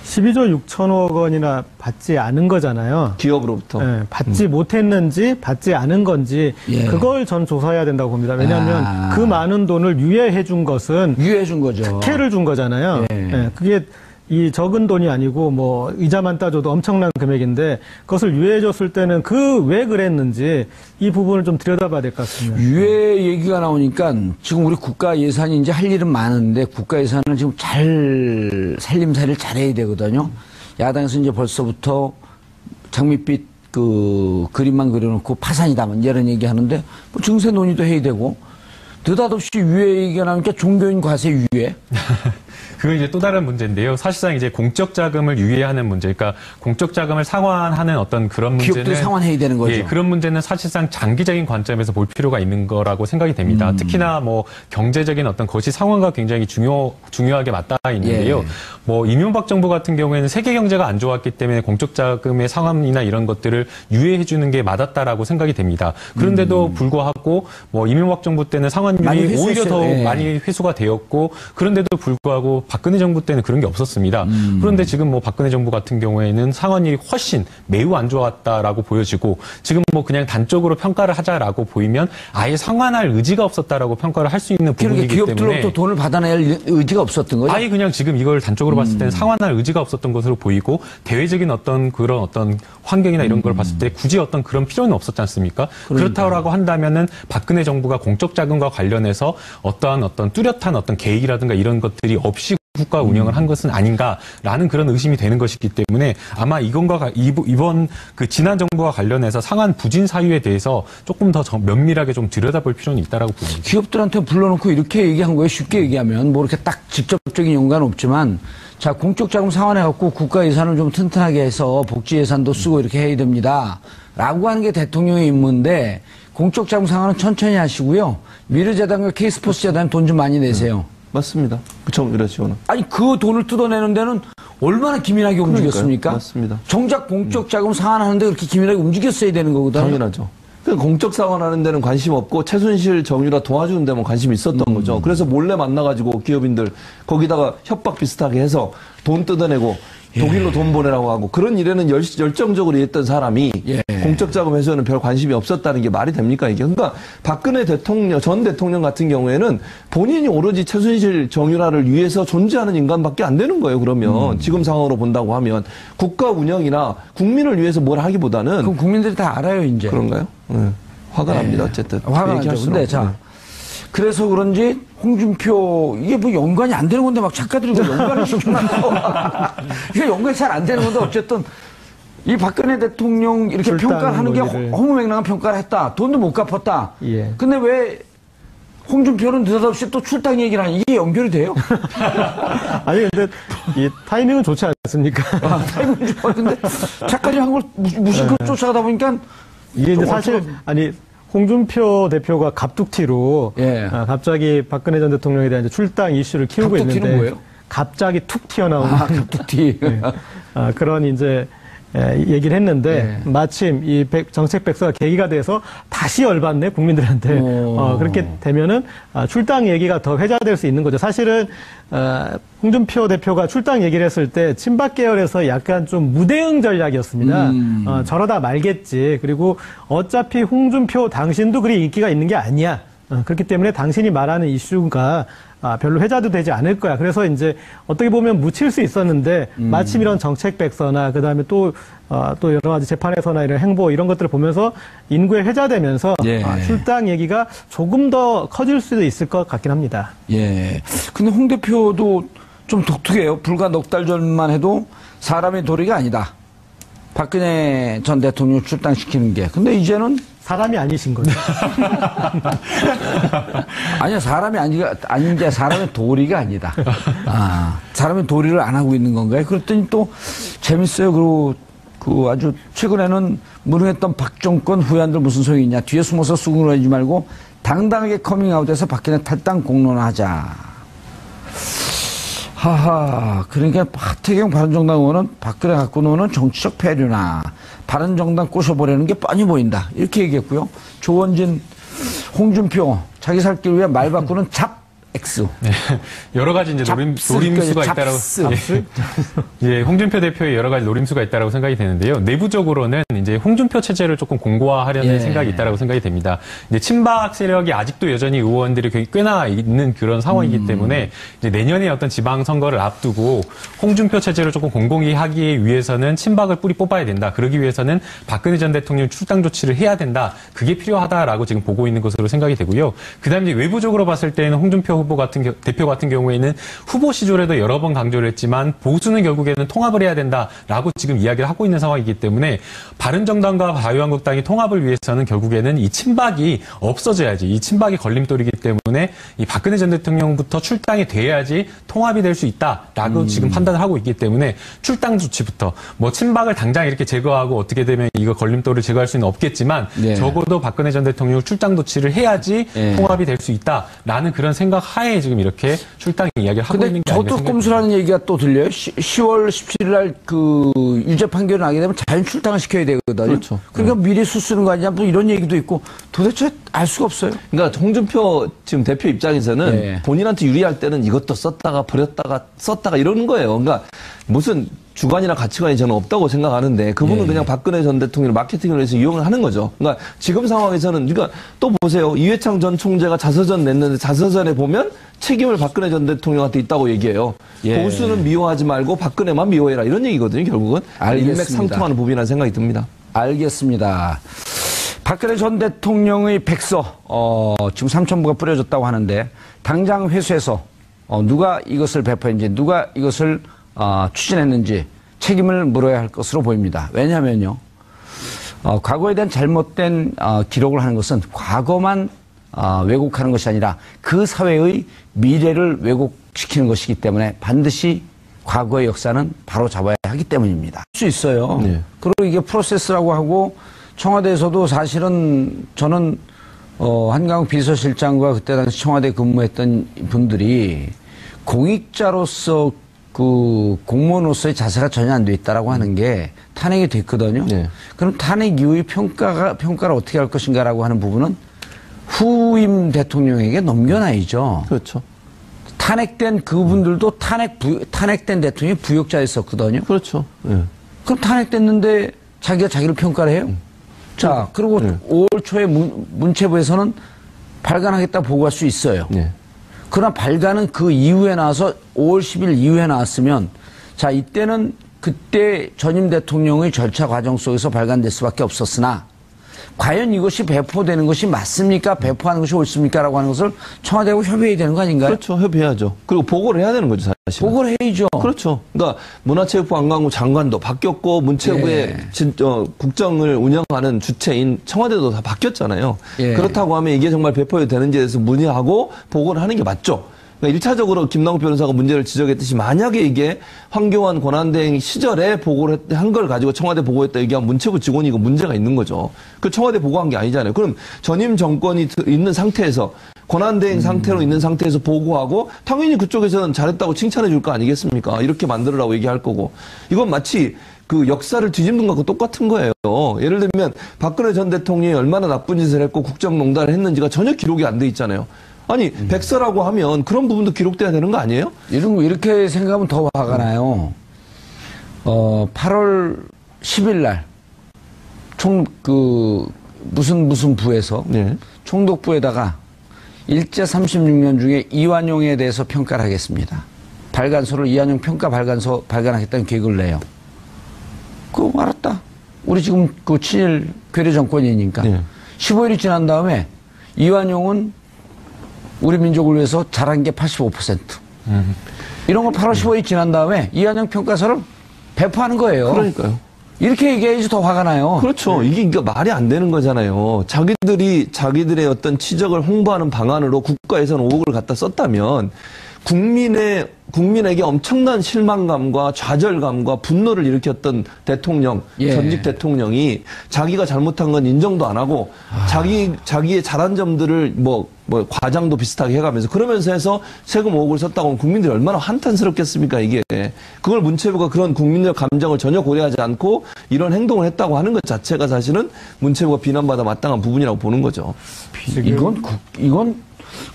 12조 6천억 원이나 받지 않은 거잖아요. 기업으로부터. 네, 받지 못했는지 받지 않은 건지 예. 그걸 전 조사해야 된다고 봅니다. 왜냐하면 그 많은 돈을 유예해 준 것은 유예해 준 거죠. 특혜를 준 거잖아요. 예. 네, 그게 이 적은 돈이 아니고 뭐 이자만 따져도 엄청난 금액인데 그것을 유예해 줬을 때는 왜 그랬는지 이 부분을 좀 들여다봐야 될 것 같습니다. 유예 얘기가 나오니까 지금 우리 국가 예산이 이제 할 일은 많은데 국가 예산을 지금 잘 살림살이를 잘해야 되거든요. 야당에서 이제 벌써부터 장밋빛 그 그림만 그려놓고 파산이다 이런 얘기 하는데 뭐 증세 논의도 해야 되고 느닷없이 유예 얘기가 나오니까 종교인 과세 유예. 그건 이제 또 다른 문제인데요. 사실상 이제 공적 자금을 유예하는 문제, 그러니까 공적 자금을 상환하는 어떤 그런 문제는 기업들이 상환해야 되는 거죠. 예, 그런 문제는 사실상 장기적인 관점에서 볼 필요가 있는 거라고 생각이 됩니다. 특히나 뭐 경제적인 어떤 것이 상황과 굉장히 중요하게 맞닿아 있는데요. 예. 뭐 이명박 정부 같은 경우에는 세계 경제가 안 좋았기 때문에 공적 자금의 상환이나 이런 것들을 유예해 주는 게 맞았다라고 생각이 됩니다. 그런데도 불구하고 뭐 이명박 정부 때는 상환율이 오히려 더 예. 많이 회수가 되었고 그런데도 불구하고 박근혜 정부 때는 그런 게 없었습니다. 그런데 지금 뭐 박근혜 정부 같은 경우에는 상환율이 훨씬 매우 안 좋았다라고 보여지고 지금 뭐 그냥 단적으로 평가를 하자라고 보이면 아예 상환할 의지가 없었다라고 평가를 할 수 있는 부분이기 때문에 기업들로부터 돈을 받아낼 의지가 없었던 거죠. 아예 그냥 지금 이걸 단적으로 봤을 때는 상환할 의지가 없었던 것으로 보이고 대외적인 어떤 그런 어떤 환경이나 이런 걸 봤을 때 굳이 어떤 그런 필요는 없었지 않습니까? 그렇다고 한다면은 박근혜 정부가 공적 자금과 관련해서 어떠한 뚜렷한 어떤 계획이라든가 이런 것들이 없이 국가 운영을 한 것은 아닌가라는 그런 의심이 되는 것이기 때문에 아마 이번 그 지난 정부와 관련해서 상한 부진 사유에 대해서 조금 더 면밀하게 좀 들여다볼 필요는 있다라고 봅니다. 기업들한테 불러놓고 이렇게 얘기한 거예요. 쉽게 얘기하면 뭐 이렇게 딱 직접적인 연관은 없지만 자 공적 자금 상환해갖고 국가 예산을 좀 튼튼하게 해서 복지 예산도 쓰고 이렇게 해야 됩니다.라고 하는 게 대통령의 임무인데 공적 자금 상환은 천천히 하시고요. 미르재단과 K스포츠 재단 돈 좀 많이 내세요. 맞습니다. 정유라 지원은. 아니 그 돈을 뜯어내는 데는 얼마나 기민하게 움직였습니까? 맞습니다. 정작 공적 자금 상환하는데 그렇게 기민하게 움직였어야 되는 거거든요. 당연하죠. 공적 상환하는 데는 관심 없고 최순실 정유라 도와주는 데만 관심이 있었던 거죠. 그래서 몰래 만나가지고 기업인들 거기다가 협박 비슷하게 해서 돈 뜯어내고 독일로 돈 보내라고 하고 그런 일에는 열정적으로 했던 사람이 공적 자금 회수에는 별 관심이 없었다는 게 말이 됩니까 이게? 그러니까 박근혜 대통령 전 대통령 같은 경우에는 본인이 오로지 최순실 정유라를 위해서 존재하는 인간밖에 안 되는 거예요. 그러면 지금 상황으로 본다고 하면 국가 운영이나 국민을 위해서 뭘 하기보다는 그럼 국민들이 다 알아요 이제. 그런가요? 화가 납니다. 어쨌든 화가 나죠. 근데 자. 그래서 그런지 홍준표 이게 뭐 연관이 안 되는 건데 막 작가들이 연관을 시켜놨고 이게 연관이 잘 안 되는 건데 어쨌든 이 박근혜 대통령 이렇게 평가하는 게 허무맹랑한 평가를 했다. 돈도 못 갚았다. 예. 근데 왜 홍준표는 느닷없이 또 출당 얘기를 하는 이게 연결이 돼요? 아니 근데 이 타이밍은 좋지 않습니까? 타이밍은 좋아. 근데 작가들이 한 걸 무심코 쫓아가다 보니까 이게 이제 사실 아니. 홍준표 대표가 갑툭튀로 갑자기 박근혜 전 대통령에 대한 출당 이슈를 키우고 있는데 뭐예요? 갑자기 툭 튀어나온 갑툭튀 그런 이제 얘기를 했는데 마침 이 정책 백서가 계기가 돼서 다시 열받네 국민들한테 그렇게 되면은 출당 얘기가 더 회자될 수 있는 거죠. 사실은 홍준표 대표가 출당 얘기를 했을 때 친박 계열에서 약간 좀 무대응 전략이었습니다. 저러다 말겠지. 그리고 어차피 홍준표 당신도 그리 인기가 있는 게 아니야. 그렇기 때문에 당신이 말하는 이슈가 별로 회자도 되지 않을 거야. 그래서 이제 어떻게 보면 묻힐 수 있었는데 마침 이런 정책 백서나 그다음에 또 여러 가지 재판에서나 이런 행보 이런 것들을 보면서 인구에 회자되면서 출당 얘기가 조금 더 커질 수도 있을 것 같긴 합니다. 예. 근데 홍 대표도 좀 독특해요. 불과 넉 달 전만 해도 사람의 도리가 아니다. 박근혜 전 대통령 출당시키는 게. 근데 이제는 사람이 아니신 거죠. 아니요, 사람이 아닌 게 사람의 도리가 아니다. 사람의 도리를 안 하고 있는 건가요? 그랬더니 또 재밌어요. 그리고 그 아주 최근에는 무능했던 박정권 후연들 무슨 소용이 있냐. 뒤에 숨어서 수긍하지 말고 당당하게 커밍아웃해서 박근혜 탈당 공론하자. 하하, 그러니까 하태경 바른정당 의원은 박근혜 갖고 노는 정치적 패류나 바른정당 꼬셔보려는 게 뻔히 보인다. 이렇게 얘기했고요. 조원진, 홍준표, 자기 살 길 위해 말 바꾸는 X. 네, 여러 가지 이제 노림수가 있다라고. 예, 홍준표 대표의 여러 가지 노림수가 있다라고 생각이 되는데요. 내부적으로는 이제 홍준표 체제를 조금 공고화하려는 생각이 있다라고 생각이 됩니다. 이제 친박 세력이 아직도 여전히 의원들이 꽤나 있는 그런 상황이기 때문에 이제 내년에 어떤 지방 선거를 앞두고 홍준표 체제를 조금 공공히 하기 위해서는 친박을 뿌리 뽑아야 된다. 그러기 위해서는 박근혜 전 대통령 출당 조치를 해야 된다. 그게 필요하다라고 지금 보고 있는 것으로 생각이 되고요. 그다음에 이제 외부적으로 봤을 때는 홍준표 대표 같은 경우에는 후보 시절에도 여러 번 강조를 했지만 보수는 결국에는 통합을 해야 된다라고 지금 이야기를 하고 있는 상황이기 때문에 바른정당과 자유한국당이 통합을 위해서는 결국에는 이 친박이 없어져야지, 이 친박이 걸림돌이기 때문에 이 박근혜 전 대통령부터 출당이 돼야지 통합이 될 수 있다라고 지금 판단을 하고 있기 때문에 출당 조치부터 뭐 친박을 당장 이렇게 제거하고 어떻게 되면 이거 걸림돌을 제거할 수는 없겠지만 적어도 박근혜 전 대통령 출당 조치를 해야지 통합이 될 수 있다라는 그런 생각 하에 지금 이렇게 출당 이야기를 하고 있는 게 아닌가 저도 꼼수라는 얘기가 또 들려요. 10월 17일 날 그 유죄 판결이 나게 되면 자연 출당을 시켜야 되거든요. 그렇죠. 그러니까 미리 수쓰는 거 아니냐 뭐 이런 얘기도 있고 도대체 알 수가 없어요. 그러니까 홍준표 지금 대표 입장에서는 본인한테 유리할 때는 이것도 썼다가 버렸다가 썼다가 이러는 거예요. 그러니까 무슨 주관이나 가치관이 저는 없다고 생각하는데 그분은 그냥 박근혜 전 대통령을 마케팅을 해서 이용을 하는 거죠. 그러니까 지금 상황에서는 그러니까 또 보세요. 이회창 전 총재가 자서전 냈는데 자서전에 보면 책임을 박근혜 전 대통령한테 있다고 얘기해요. 보수는 미워하지 말고 박근혜만 미워해라 이런 얘기거든요. 결국은 일맥상통하는 부분이라는 생각이 듭니다. 알겠습니다. 박근혜 전 대통령의 백서 지금 3,000부가 뿌려졌다고 하는데 당장 회수해서 누가 이것을 배포했는지 누가 이것을 추진했는지 책임을 물어야 할 것으로 보입니다. 왜냐하면요. 과거에 대한 잘못된 기록을 하는 것은 과거만 왜곡하는 것이 아니라 그 사회의 미래를 왜곡시키는 것이기 때문에 반드시 과거의 역사는 바로 잡아야 하기 때문입니다. 할 수 있어요. 그리고 이게 프로세스라고 하고 청와대에서도 사실은 저는 한강욱 비서실장과 그때 당시 청와대 근무했던 분들이 공익자로서 그 공무원으로서의 자세가 전혀 안 돼 있다라고 하는 게 탄핵이 됐거든요. 그럼 탄핵 이후의 평가를 어떻게 할 것인가라고 하는 부분은 후임 대통령에게 넘겨놔야죠. 그렇죠. 탄핵된 그분들도 탄핵된 대통령이 부역자였었거든요. 그렇죠. 예. 그럼 탄핵됐는데 자기가 자기를 평가를 해요. 자, 그리고 5월 초에 문체부에서는 발간하겠다 보고할 수 있어요. 네. 그러나 발간은 그 이후에 나와서 5월 10일 이후에 나왔으면 자, 이때는 그때 전임 대통령의 절차 과정 속에서 발간될 수밖에 없었으나 과연 이것이 배포되는 것이 맞습니까? 배포하는 것이 옳습니까? 라고 하는 것을 청와대하고 협의해야 되는 거 아닌가요? 그렇죠. 협의해야죠. 그리고 보고를 해야 되는 거죠, 사실. 보고를 해야죠. 그렇죠. 그러니까 문화체육부관광부 장관도 바뀌었고 문체부의 국정을 운영하는 주체인 청와대도 다 바뀌었잖아요. 예. 그렇다고 하면 이게 정말 배포되는지에 대해서 문의하고 보고를 하는 게 맞죠. 그러니까 1차적으로 김남국 변호사가 문제를 지적했듯이 만약에 이게 황교안 권한대행 시절에 보고를 한 걸 가지고 청와대 보고했다 얘기하면 문체부 직원이 이거 문제가 있는 거죠. 그 청와대 보고한 게 아니잖아요. 그럼 전임 정권이 있는 상태에서 권한대행 상태로 있는 상태에서 보고하고 당연히 그쪽에서는 잘했다고 칭찬해 줄 거 아니겠습니까? 이렇게 만들으라고 얘기할 거고. 이건 마치 그 역사를 뒤집는 것과 똑같은 거예요. 예를 들면 박근혜 전 대통령이 얼마나 나쁜 짓을 했고 국정농단을 했는지가 전혀 기록이 안 돼 있잖아요. 아니 백서라고 하면 그런 부분도 기록돼야 되는 거 아니에요? 이렇게 생각하면 더 화가 나요. 8월 10일 날 무슨 부에서 네. 총독부에다가 일제 36년 중에 이완용에 대해서 평가를 하겠습니다. 발간소를 이완용 평가 발간소 발간하겠다는 계획을 내요. 그거 알았다. 우리 지금 그 친일 괴뢰 정권이니까. 네. 15일이 지난 다음에 이완용은 우리 민족을 위해서 잘한 게 85%. 이런 거 8월 15일이 지난 다음에 이완용 평가서를 배포하는 거예요. 그러니까요. 이렇게 얘기해야지 더 화가 나요. 그렇죠. 이게 그러니까 말이 안 되는 거잖아요. 자기들의 어떤 치적을 홍보하는 방안으로 국가에서는 5억을 갖다 썼다면 국민에게 엄청난 실망감과 좌절감과 분노를 일으켰던 대통령, 전직 대통령이 자기가 잘못한 건 인정도 안 하고 자기의 잘한 점들을 뭐 과장도 비슷하게 해가면서 그러면서 해서 세금 5억을 썼다고 하면 국민들이 얼마나 한탄스럽겠습니까, 이게. 그걸 문체부가 그런 국민적 감정을 전혀 고려하지 않고 이런 행동을 했다고 하는 것 자체가 사실은 문체부가 비난받아 마땅한 부분이라고 보는 거죠. 이건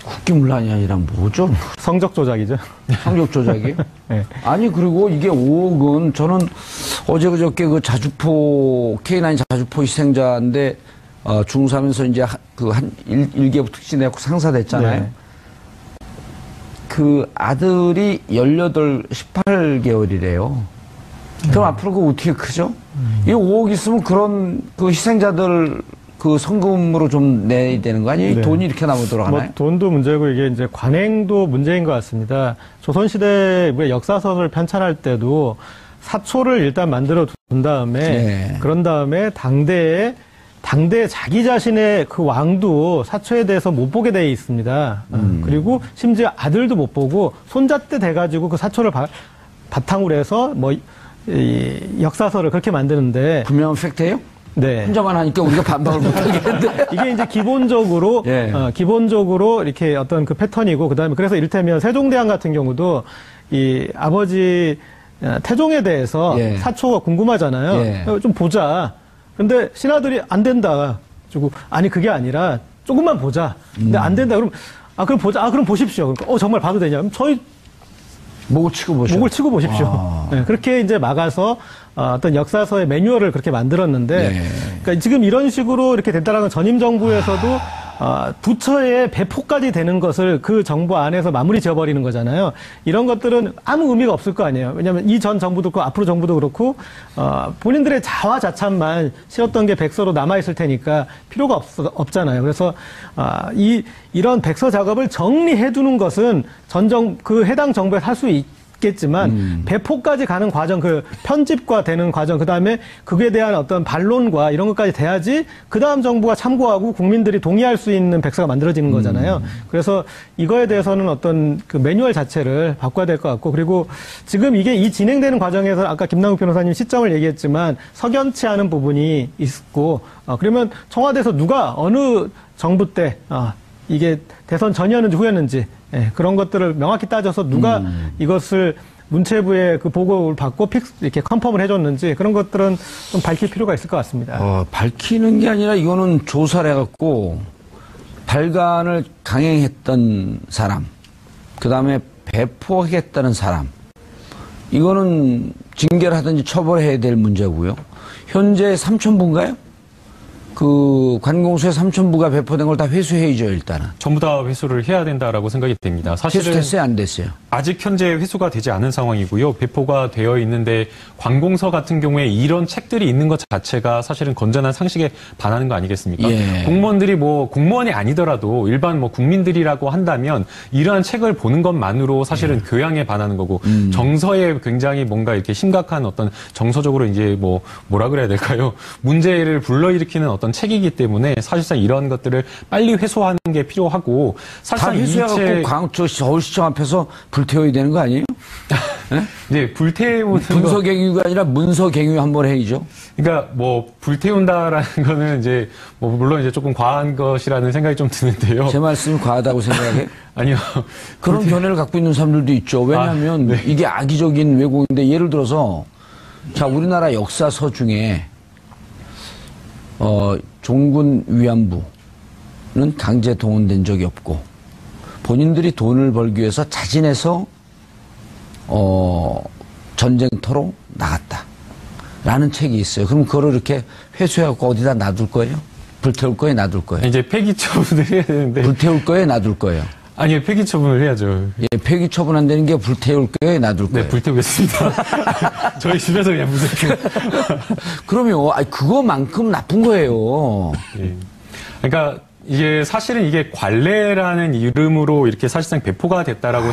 국기문란이 아니라 뭐죠? 성적 조작이죠. 성적 조작이에요? 네. 아니, 그리고 이게 5억은 저는 어제 그저께 그 자주포, K9 자주포 희생자인데, 중3에서 이제 한 1개부 특진해갖고 상사됐잖아요. 네. 그 아들이 18개월이래요. 그럼 앞으로 그거 어떻게 크죠? 이 5억 있으면 그런 그 희생자들 그 성금으로 좀 내야 되는 거 아니에요? 네. 돈이 이렇게 나오도록 하나요? 뭐 돈도 문제고 이게 이제 관행도 문제인 것 같습니다. 조선시대 역사서를 편찬할 때도 사초를 일단 만들어 둔 다음에 네. 그런 다음에 당대에 자기 자신의 그 왕도 사초에 대해서 못 보게 돼 있습니다. 그리고 심지어 아들도 못 보고 손자 때 돼가지고 그 사초를 바탕으로 해서 이 역사서를 그렇게 만드는데 분명한 팩트예요? 네. 혼자만 하니까 우리가 반박을 못 하겠는데. 이게 이제 기본적으로 예. 기본적으로 이렇게 어떤 그 패턴이고 그다음에 그래서 이를테면 세종대왕 같은 경우도 이 아버지 태종에 대해서 예. 사초가 궁금하잖아요. 예. 좀 보자. 근데 신하들이 안 된다. 아니 그게 아니라 조금만 보자. 근데 안 된다. 그럼 그럼 보자. 그럼 보십시오. 그러니까 정말 봐도 되냐? 그럼 저희 목을 치고 보십시오. 네, 그렇게 이제 막아서 어떤 역사서의 매뉴얼을 그렇게 만들었는데, 네. 그러니까 지금 이런 식으로 이렇게 됐다라는 건 전임 정부에서도 부처의 배포까지 되는 것을 그 정부 안에서 마무리 지어버리는 거잖아요. 이런 것들은 아무 의미가 없을 거 아니에요. 왜냐하면 이 전 정부도 그렇고 앞으로 정부도 그렇고 본인들의 자화자찬만 실었던 게 백서로 남아있을 테니까 필요가 없잖아요. 그래서 이런 백서 작업을 정리해두는 것은 그 해당 정부에서 할 수 있겠지만 배포까지 가는 과정, 그 편집과 되는 과정, 그 다음에 그에 대한 어떤 반론과 이런 것까지 돼야지 그 다음 정부가 참고하고 국민들이 동의할 수 있는 백서가 만들어지는 거잖아요. 그래서 이거에 대해서는 어떤 그 매뉴얼 자체를 바꿔야 될 것 같고, 그리고 지금 이게 이 진행되는 과정에서 아까 김남국 변호사님 시점을 얘기했지만 석연치 않은 부분이 있고, 그러면 청와대에서 누가 어느 정부 때 이게 대선 전이었는지 후였는지 그런 것들을 명확히 따져서 누가 이것을 문체부의 그 보고를 받고 이렇게 컨펌을 해줬는지 그런 것들은 좀 밝힐 필요가 있을 것 같습니다. 밝히는 게 아니라 이거는 조사를 해갖고 발간을 강행했던 사람, 그 다음에 배포하겠다는 사람, 이거는 징계를 하든지 처벌해야 될 문제고요. 현재 3,000부인가요? 그 관공서에 3,000부가 배포된 걸 다 회수해야죠, 일단은. 전부 다 회수를 해야 된다라고 생각이 됩니다. 사실은 회수됐어요, 안 됐어요? 아직 현재 회수가 되지 않은 상황이고요. 배포가 되어 있는데 관공서 같은 경우에 이런 책들이 있는 것 자체가 사실은 건전한 상식에 반하는 거 아니겠습니까? 예. 공무원들이 뭐 공무원이 아니더라도 일반 뭐 국민들이라고 한다면 이러한 책을 보는 것만으로 사실은 교양에 반하는 거고 정서에 굉장히 뭔가 이렇게 심각한 어떤 정서적으로 이제 뭐라 그래야 될까요? 문제를 불러일으키는 어떤 책이기 때문에 사실상 이러한 것들을 빨리 회수하는 게 필요하고 다 사실상 회수해갖고 서울시청 앞에서 불태워야 되는 거 아니에요? 네? 네, 불태우는 분서갱유가 아니라 문서갱유 한번 해야죠. 그러니까 뭐 불태운다라는 거는 이제 뭐 물론 이제 조금 과한 것이라는 생각이 좀 드는데요. 제 말씀이 과하다고 생각해? 아니요. 그런 견해를 갖고 있는 사람들도 있죠. 왜냐하면 네. 이게 악의적인 왜곡인데 예를 들어서 자 우리나라 역사서 중에 종군 위안부는 강제 동원된 적이 없고 본인들이 돈을 벌기 위해서 자진해서 전쟁터로 나갔다라는 책이 있어요. 그럼 그거를 이렇게 회수해갖고 어디다 놔둘 거예요? 불태울 거예요? 놔둘 거예요? 이제 폐기 처분을 해야 되는데. 불태울 거예요? 놔둘 거예요? 아니요, 폐기 처분을 해야죠. 예, 폐기 처분 안 되는 게 불태울 거예요? 놔둘 거예요? 네, 불태우겠습니다. 저희 집에서 그냥 무조건. 그럼요. 그거만큼 나쁜 거예요. 예. 그러니까 이게 사실은 이게 관례라는 이름으로 이렇게 사실상 배포가 됐다라고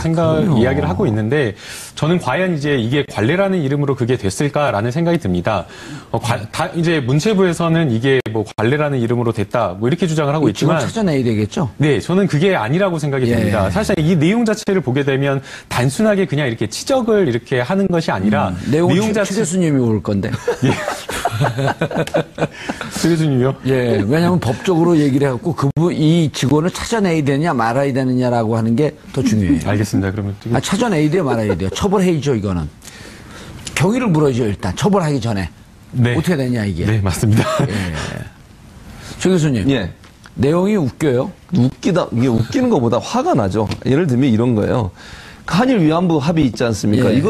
이야기를 하고 있는데 저는 과연 이제 이게 관례라는 이름으로 그게 됐을까라는 생각이 듭니다. 이제 문체부에서는 이게 뭐 관례라는 이름으로 됐다 뭐 이렇게 주장을 하고 있지만 찾아내야 되겠죠. 네, 저는 그게 아니라고 생각이 됩니다. 사실상 이 내용 자체를 보게 되면 단순하게 그냥 이렇게 치적을 이렇게 하는 것이 아니라 내용 자체 최 교수님이 올 건데. 예. 최 교수님이요? 예, 왜냐하면 법적으로 얘기를 해갖고 이 직원을 찾아내야 되느냐 말아야 되느냐라고 하는 게 더 중요해요. 알겠습니다. 그러면 찾아내야 돼요, 말아야 돼요. 처벌해야죠, 이거는. 경위를 물어야죠, 일단. 처벌하기 전에. 네. 어떻게 되냐, 이게. 네, 맞습니다. 예. 최 교수님. 예. 내용이 웃겨요? 이게 웃기는 것보다 화가 나죠. 예를 들면 이런 거예요. 한일 위안부 합의 있지 않습니까? 예.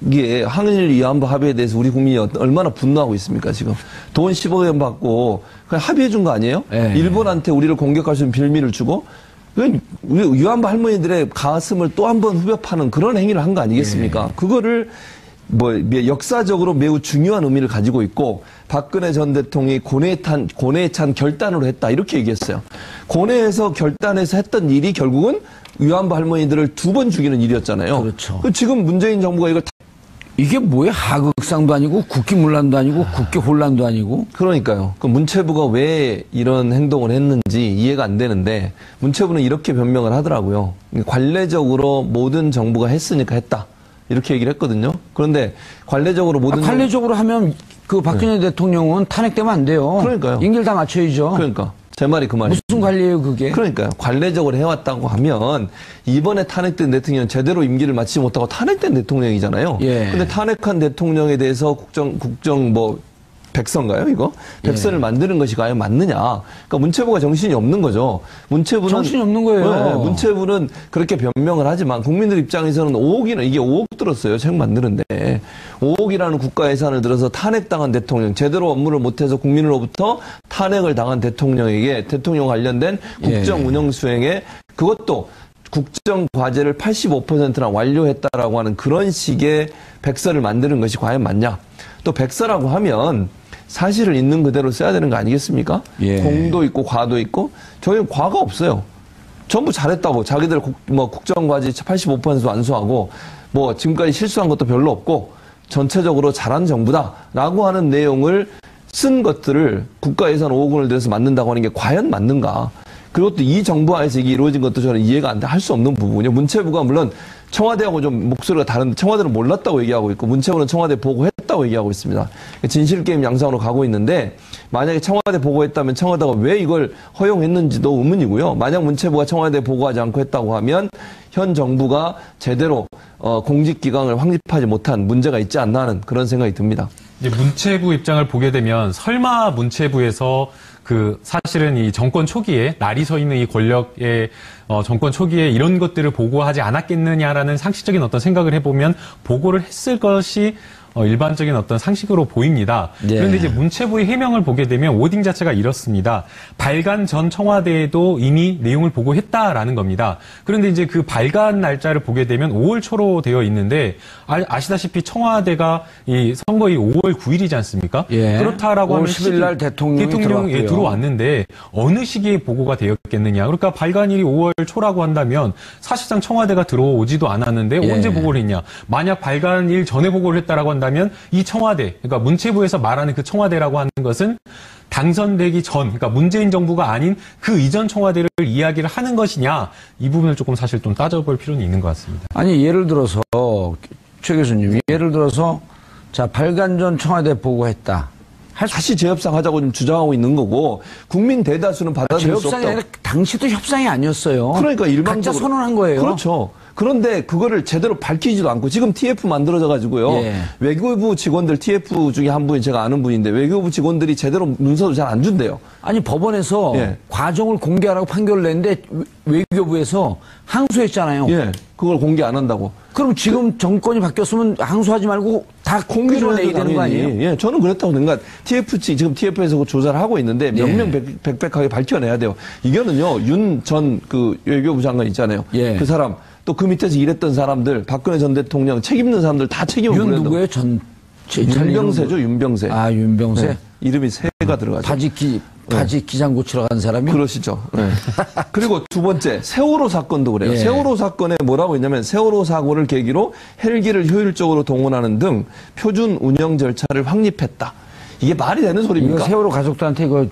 이게 한일 위안부 합의에 대해서 우리 국민이 얼마나 분노하고 있습니까, 지금. 돈 10억 원 받고 그냥 합의해 준 거 아니에요? 예. 일본한테 우리를 공격할 수 있는 빌미를 주고 우리 위안부 할머니들의 가슴을 또 한 번 후벼 파는 그런 행위를 한 거 아니겠습니까? 예. 그거를 역사적으로 매우 중요한 의미를 가지고 있고 박근혜 전 대통령이 고뇌에 찬 결단으로 했다 이렇게 얘기했어요. 고뇌에서 결단해서 했던 일이 결국은 위안부 할머니들을 2번 죽이는 일이었잖아요. 그렇죠. 지금 문재인 정부가 이걸 이게 뭐야? 하극상도 아니고 국기문란도 아니고 국기혼란도 아니고. 그러니까요. 그 문체부가 왜 이런 행동을 했는지 이해가 안 되는데 문체부는 이렇게 변명을 하더라고요. 관례적으로 모든 정부가 했으니까 했다. 이렇게 얘기를 했거든요. 그런데 관례적으로 관례적으로 하면 그 박근혜 대통령은 탄핵되면 안 돼요. 그러니까요. 임기를 다 맞춰야죠. 그러니까. 제 말이 그 말이에요. 무슨 관리예요, 그게? 그러니까요. 관례적으로 해왔다고 하면 이번에 탄핵된 대통령은 제대로 임기를 마치지 못하고 탄핵된 대통령이잖아요. 예. 근데 탄핵한 대통령에 대해서 국정 백서인가요, 이거? 백서를 만드는 것이 과연 맞느냐? 그러니까 문체부가 정신이 없는 거죠. 문체부는 정신이 없는 거예요. 네, 문체부는 그렇게 변명을 하지만 국민들 입장에서는 이게 5억 들었어요. 책 만드는데 5억이라는 국가 예산을 들어서 탄핵당한 대통령, 제대로 업무를 못해서 국민으로부터 탄핵을 당한 대통령에게 대통령 관련된 국정 운영 수행에 그것도 국정 과제를 85%나 완료했다라고 하는 그런 식의 백서를 만드는 것이 과연 맞냐? 또 백서라고 하면 사실을 있는 그대로 써야 되는 거 아니겠습니까? 예. 공도 있고 과도 있고 저희는 과가 없어요. 전부 잘했다고 자기들 국정 과제 85% 완수하고 지금까지 실수한 것도 별로 없고 전체적으로 잘한 정부다라고 하는 내용을 쓴 것들을 국가 예산 5억 원을 들여서 만든다고 하는 게 과연 맞는가? 그것도 이 정부 하에서 이게 이루어진 것도 저는 이해가 안 돼. 할 수 없는 부분이요. 문체부가 물론 청와대하고 좀 목소리가 다른데 청와대는 몰랐다고 얘기하고 있고 문체부는 청와대 보고했다고 얘기하고 있습니다. 진실게임 양상으로 가고 있는데 만약에 청와대 보고했다면 청와대가 왜 이걸 허용했는지도 의문이고요. 만약 문체부가 청와대 보고하지 않고 했다고 하면 현 정부가 제대로 공직기강을 확립하지 못한 문제가 있지 않나 하는 그런 생각이 듭니다. 이제 문체부 입장을 보게 되면 설마 문체부에서 사실은 이 정권 초기에 날이 서 있는 이 권력의 정권 초기에 이런 것들을 보고하지 않았겠느냐라는 상식적인 어떤 생각을 해보면 보고를 했을 것이 일반적인 어떤 상식으로 보입니다. 예. 그런데 이제 문체부의 해명을 보게 되면 워딩 자체가 이렇습니다. 발간 전 청와대에도 이미 내용을 보고했다라는 겁니다. 그런데 이제 그 발간 날짜를 보게 되면 5월 초로 되어 있는데 아시다시피 청와대가 이 선거일이 5월 9일이지 않습니까? 예. 그렇다라고 하면 10일 날 대통령이 들어왔는데 어느 시기에 보고가 되었겠느냐. 그러니까 발간일이 5월 초라고 한다면 사실상 청와대가 들어오지도 않았는데 예. 언제 보고를 했냐. 만약 발간일 전에 보고를 했다라고 한다면 이 청와대, 그러니까 문체부에서 말하는 그 청와대라고 하는 것은 당선되기 전, 그러니까 문재인 정부가 아닌 그 이전 청와대를 이야기를 하는 것이냐, 이 부분을 조금 사실 좀 따져볼 필요는 있는 것 같습니다. 아니, 예를 들어서, 최 교수님, 예를 들어서, 자, 발간 전 청와대 보고했다. 다시 재협상 하자고 좀 주장하고 있는 거고, 국민 대다수는 받아들일 수 재협상이 없다. 아니라 당시도 협상이 아니었어요. 그러니까 일방적으로. 각자 선언한 거예요. 그렇죠. 그런데 그거를 제대로 밝히지도 않고 지금 TF 만들어져 가지고요. 예. 외교부 직원들 TF 중에 한 분이 제가 아는 분인데 외교부 직원들이 제대로 문서도 잘 안 준대요. 아니, 법원에서 예. 과정을 공개하라고 판결을 냈는데 외교부에서 항소했잖아요. 예. 그걸 공개 안 한다고. 그럼 지금 정권이 바뀌었으면 항소하지 말고 다 공개로 내야 되는 거 아니에요? 예, 저는 그랬다고 생각. 지금 TF에서 조사를 하고 있는데 예. 명명백백하게 밝혀내야 돼요. 이거는요, 윤 전 그 외교부 장관 있잖아요. 예. 그 사람, 또 그 밑에서 일했던 사람들, 박근혜 전 대통령 책 입는 사람들 다 책임을 물어야 돼요. 누구예요? 윤병세죠, 윤병세. 아, 윤병세? 네. 이름이 세가 들어가죠. 바지 기장 고치러 간 사람이? 그러시죠. 네. 그리고 두 번째, 세월호 사건도 그래요. 예. 세월호 사건에 뭐라고 했냐면 세월호 사고를 계기로 헬기를 효율적으로 동원하는 등 표준 운영 절차를 확립했다. 이게 말이 되는 소리입니까? 이거 세월호 가족들한테 이거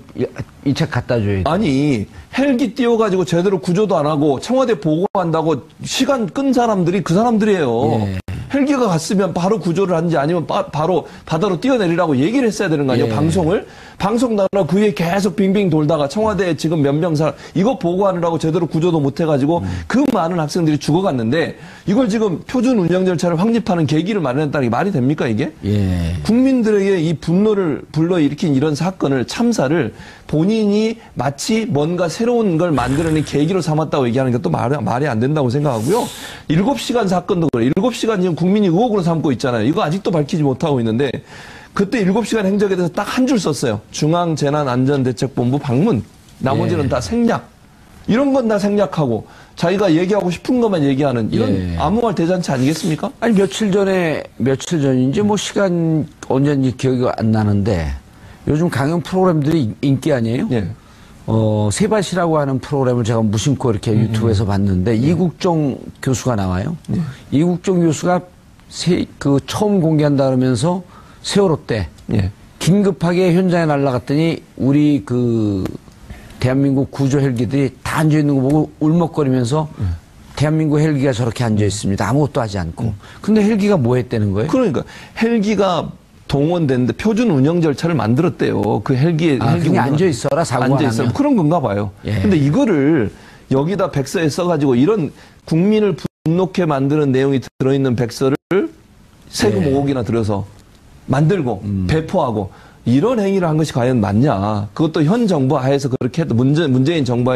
이 책 갖다 줘야 돼. 아니, 헬기 띄워가지고 제대로 구조도 안 하고 청와대 보고한다고 시간 끈 사람들이 그 사람들이에요. 예. 헬기가 갔으면 바로 구조를 하는지 아니면 바로 바다로 뛰어내리라고 얘기를 했어야 되는 거 아니에요? 예. 방송 나라 그 위에 계속 빙빙 돌다가 청와대에 지금 몇 명 사람 이거 보고하느라고 제대로 구조도 못 해가지고 그 많은 학생들이 죽어갔는데 이걸 지금 표준 운영 절차를 확립하는 계기를 마련했다는 게 말이 됩니까 이게? 예. 국민들에게 이 분노를 불러일으킨 이런 사건을 참사를 본인이 마치 뭔가 새로운 걸 만들어낸 계기로 삼았다고 얘기하는 것도 말이 안 된다고 생각하고요. 7시간 사건도 그래요. 7시간 지금 국민이 의혹으로 삼고 있잖아요. 이거 아직도 밝히지 못하고 있는데 그때 7시간 행적에 대해서 딱 한 줄 썼어요. 중앙재난안전대책본부 방문. 나머지는 예. 다 생략. 이런 건 다 생략하고 자기가 얘기하고 싶은 것만 얘기하는 이런 예. 아무 말 대잔치 아니겠습니까? 아니, 며칠 전인지 뭐 시간 언제인지 기억이 안 나는데 요즘 강연 프로그램들이 인기 아니에요? 예. 세바시라고 하는 프로그램을 제가 무심코 이렇게 유튜브에서 봤는데 이국종 교수가 나와요. 이국종 교수가 처음 공개한다 그러면서 세월호 때 예. 긴급하게 현장에 날아갔더니 우리 대한민국 구조 헬기들이 다 앉아 있는 거 보고 울먹거리면서 대한민국 헬기가 저렇게 앉아 있습니다. 아무것도 하지 않고. 근데 헬기가 뭐 했다는 거예요? 그러니까 헬기가 동원됐는데 표준 운영 절차를 만들었대요. 그 헬기 그냥 앉아 있어라 사고가 앉아 있어 나면. 그런 건가 봐요. 예. 근데 이거를 여기다 백서에 써가지고 이런 국민을 분노케 만드는 내용이 들어있는 백서를 세금 예. 5억이나 들여서 만들고 배포하고 이런 행위를 한 것이 과연 맞냐? 그것도 현 정부 하에서 그렇게 해도 문재인 정부 하에서